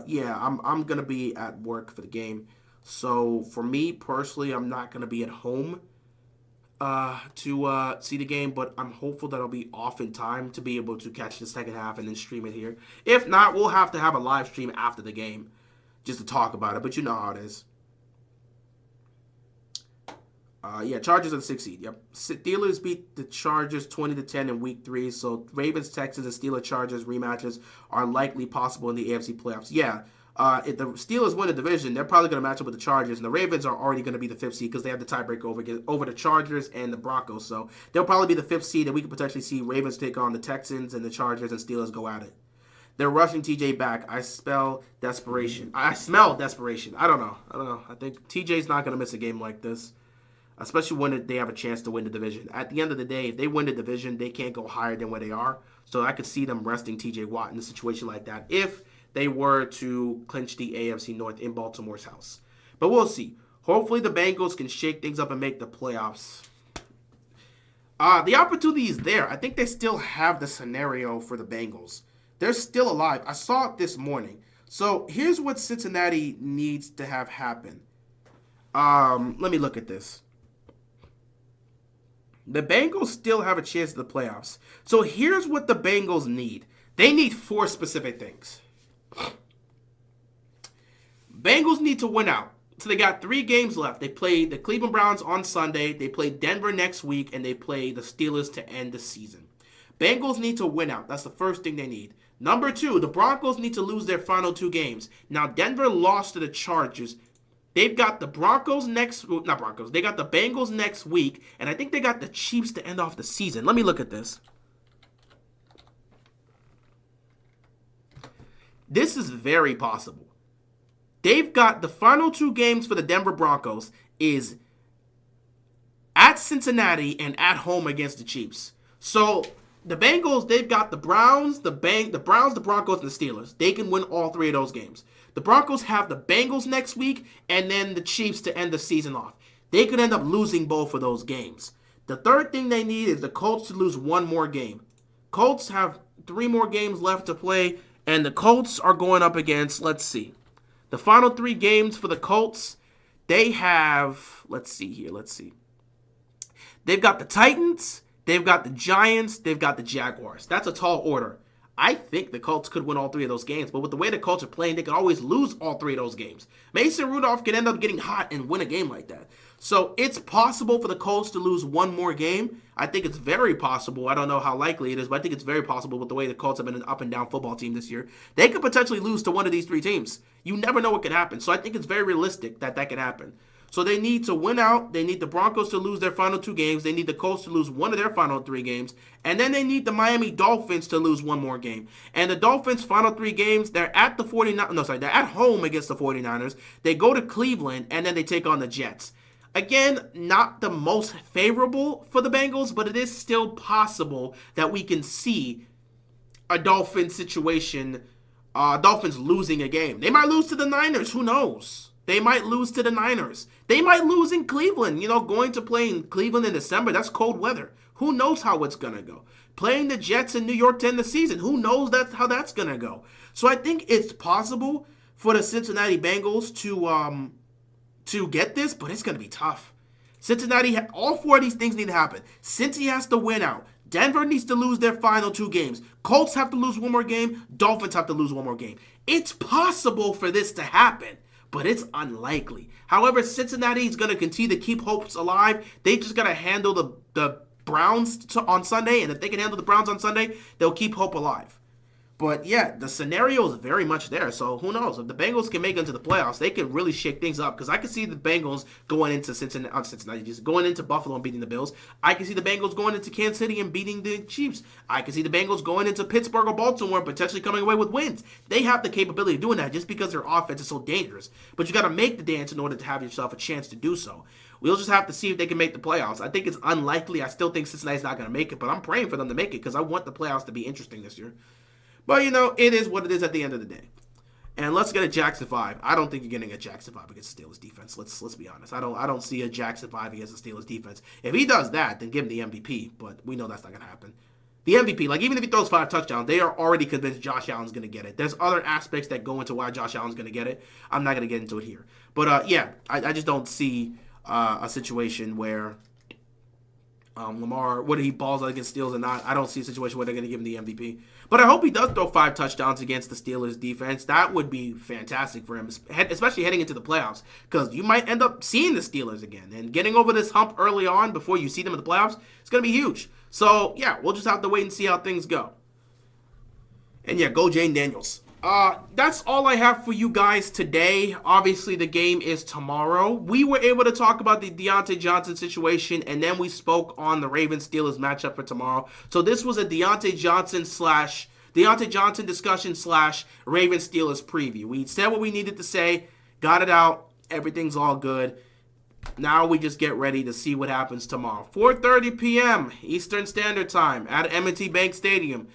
Yeah, I'm gonna be at work for the game. So for me personally, I'm not gonna be at home to see the game, but I'm hopeful that I'll be off in time to be able to catch the second half and then stream it here. If not, we'll have to have a live stream after the game just to talk about it, but you know how it is. Yeah, Chargers are the 6th seed. Yep. Steelers beat the Chargers 20-10 in Week 3. So Ravens, Texans, and Steelers Chargers rematches are likely possible in the AFC playoffs. Yeah. If the Steelers win the division, they're probably going to match up with the Chargers, and the Ravens are already going to be the 5th seed because they have the tiebreaker over the Chargers and the Broncos. So they'll probably be the 5th seed, and we could potentially see Ravens take on the Texans and the Chargers, and Steelers go at it. They're rushing TJ back. I smell desperation. I don't know. I think TJ's not going to miss a game like this, especially when they have a chance to win the division. At the end of the day, if they win the division, they can't go higher than where they are. So I could see them resting TJ Watt in a situation like that if they were to clinch the AFC North in Baltimore's house. But we'll see. Hopefully the Bengals can shake things up and make the playoffs. The opportunity is there. I think they still have the scenario for the Bengals. They're still alive. I saw it this morning. So here's what Cincinnati needs to have happen. Let me look at this. The Bengals still have a chance at the playoffs. So here's what the Bengals need. They need 4 specific things. Bengals need to win out. So they got 3 games left. They play the Cleveland Browns on Sunday. They play Denver next week. And they play the Steelers to end the season. Bengals need to win out. That's the first thing they need. Number 2, the Broncos need to lose their final 2 games. Now, Denver lost to the Chargers. They've got the Bengals next week, and I think they got the Chiefs to end off the season. Let me look at this. This is very possible. They've got the final 2 games for the Denver Broncos is at Cincinnati and at home against the Chiefs. So the Bengals, they've got the Browns, the Broncos, and the Steelers. They can win all 3 of those games. The Broncos have the Bengals next week and then the Chiefs to end the season off. They could end up losing both of those games. The third thing they need is the Colts to lose 1 more game. Colts have 3 more games left to play, and the Colts are going up against, let's see, the final 3 games for the Colts, they have, let's see. They've got the Titans, they've got the Giants, they've got the Jaguars. That's a tall order. I think the Colts could win all 3 of those games, but with the way the Colts are playing, they could always lose all 3 of those games. Mason Rudolph could end up getting hot and win a game like that. So it's possible for the Colts to lose 1 more game. I think it's very possible. I don't know how likely it is, but I think it's very possible with the way the Colts have been an up-and-down football team this year. They could potentially lose to one of these 3 teams. You never know what could happen. So I think it's very realistic that could happen. So they need to win out. They need the Broncos to lose their final 2 games. They need the Colts to lose 1 of their final 3 games. And then they need the Miami Dolphins to lose 1 more game. And the Dolphins' final 3 games, they're at they're at home against the 49ers. They go to Cleveland, and then they take on the Jets. Again, not the most favorable for the Bengals, but it is still possible that we can see a Dolphins situation, Dolphins losing a game. They might lose to the Niners. Who knows? They might lose to the Niners. They might lose in Cleveland. Going to play in Cleveland in December, that's cold weather. Who knows how it's going to go? Playing the Jets in New York to end the season, who knows how that's going to go? So I think it's possible for the Cincinnati Bengals to get this, but it's going to be tough. Cincinnati, all 4 of these things need to happen. Cincy has to win out. Denver needs to lose their final 2 games. Colts have to lose 1 more game. Dolphins have to lose 1 more game. It's possible for this to happen, but it's unlikely. However, Cincinnati is going to continue to keep hopes alive. They just got to handle the Browns on Sunday, and if they can handle the Browns on Sunday, they'll keep hope alive. But yeah, the scenario is very much there. So who knows? If the Bengals can make it into the playoffs, they can really shake things up. Because I can see the Bengals going into going into Buffalo and beating the Bills. I can see the Bengals going into Kansas City and beating the Chiefs. I can see the Bengals going into Pittsburgh or Baltimore and potentially coming away with wins. They have the capability of doing that just because their offense is so dangerous. But you got to make the dance in order to have yourself a chance to do so. We'll just have to see if they can make the playoffs. I think it's unlikely. I still think Cincinnati's not going to make it, but I'm praying for them to make it because I want the playoffs to be interesting this year. But, it is what it is at the end of the day. And let's get a Jackson 5. I don't think you're getting a Jackson 5 against the Steelers defense. Let's be honest. I don't see a Jackson 5 against the Steelers defense. If he does that, then give him the MVP. But we know that's not going to happen. The MVP, even if he throws 5 touchdowns, they are already convinced Josh Allen's going to get it. There's other aspects that go into why Josh Allen's going to get it. I'm not going to get into it here. But, I just don't see a situation where Lamar, whether he balls out against Steelers or not, I don't see a situation where they're going to give him the MVP. But I hope he does throw 5 touchdowns against the Steelers defense. That would be fantastic for him, especially heading into the playoffs, because you might end up seeing the Steelers again. And getting over this hump early on before you see them in the playoffs, it's going to be huge. So, yeah, we'll just have to wait and see how things go. And, yeah, go Jane Daniels. That's all I have for you guys today. Obviously, the game is tomorrow. We were able to talk about the Deontay Johnson situation, and then we spoke on the Ravens-Steelers matchup for tomorrow. So this was a Deontay Johnson discussion / Ravens-Steelers preview. We said what we needed to say, got it out, everything's all good. Now we just get ready to see what happens tomorrow. 4:30 p.m. Eastern Standard Time at M&T Bank Stadium.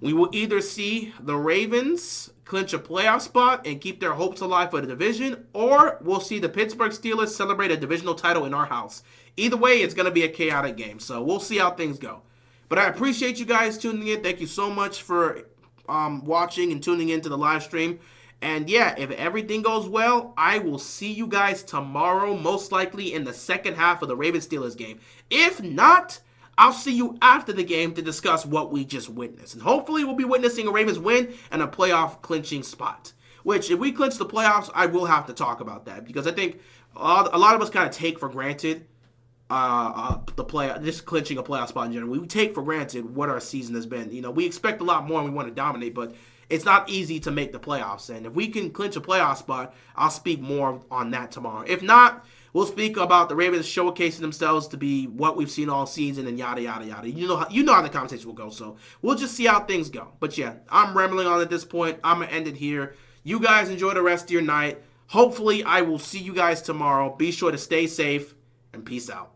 We will either see the Ravens clinch a playoff spot and keep their hopes alive for the division, or we'll see the Pittsburgh Steelers celebrate a divisional title in our house. Either way, it's going to be a chaotic game, so we'll see how things go. But I appreciate you guys tuning in. Thank you so much for watching and tuning into the live stream. And yeah, if everything goes well, I will see you guys tomorrow, most likely in the second half of the Ravens-Steelers game. If not, I'll see you after the game to discuss what we just witnessed. And hopefully we'll be witnessing a Ravens win and a playoff clinching spot. Which, if we clinch the playoffs, I will have to talk about that. Because I think a lot of us kind of take for granted just clinching a playoff spot in general. We take for granted what our season has been. You know, we expect a lot more and we want to dominate, but it's not easy to make the playoffs. And if we can clinch a playoff spot, I'll speak more on that tomorrow. If not, we'll speak about the Ravens showcasing themselves to be what we've seen all season and yada, yada, yada. You know how the conversation will go, so we'll just see how things go. But yeah, I'm rambling on at this point. I'm going to end it here. You guys enjoy the rest of your night. Hopefully, I will see you guys tomorrow. Be sure to stay safe, and peace out.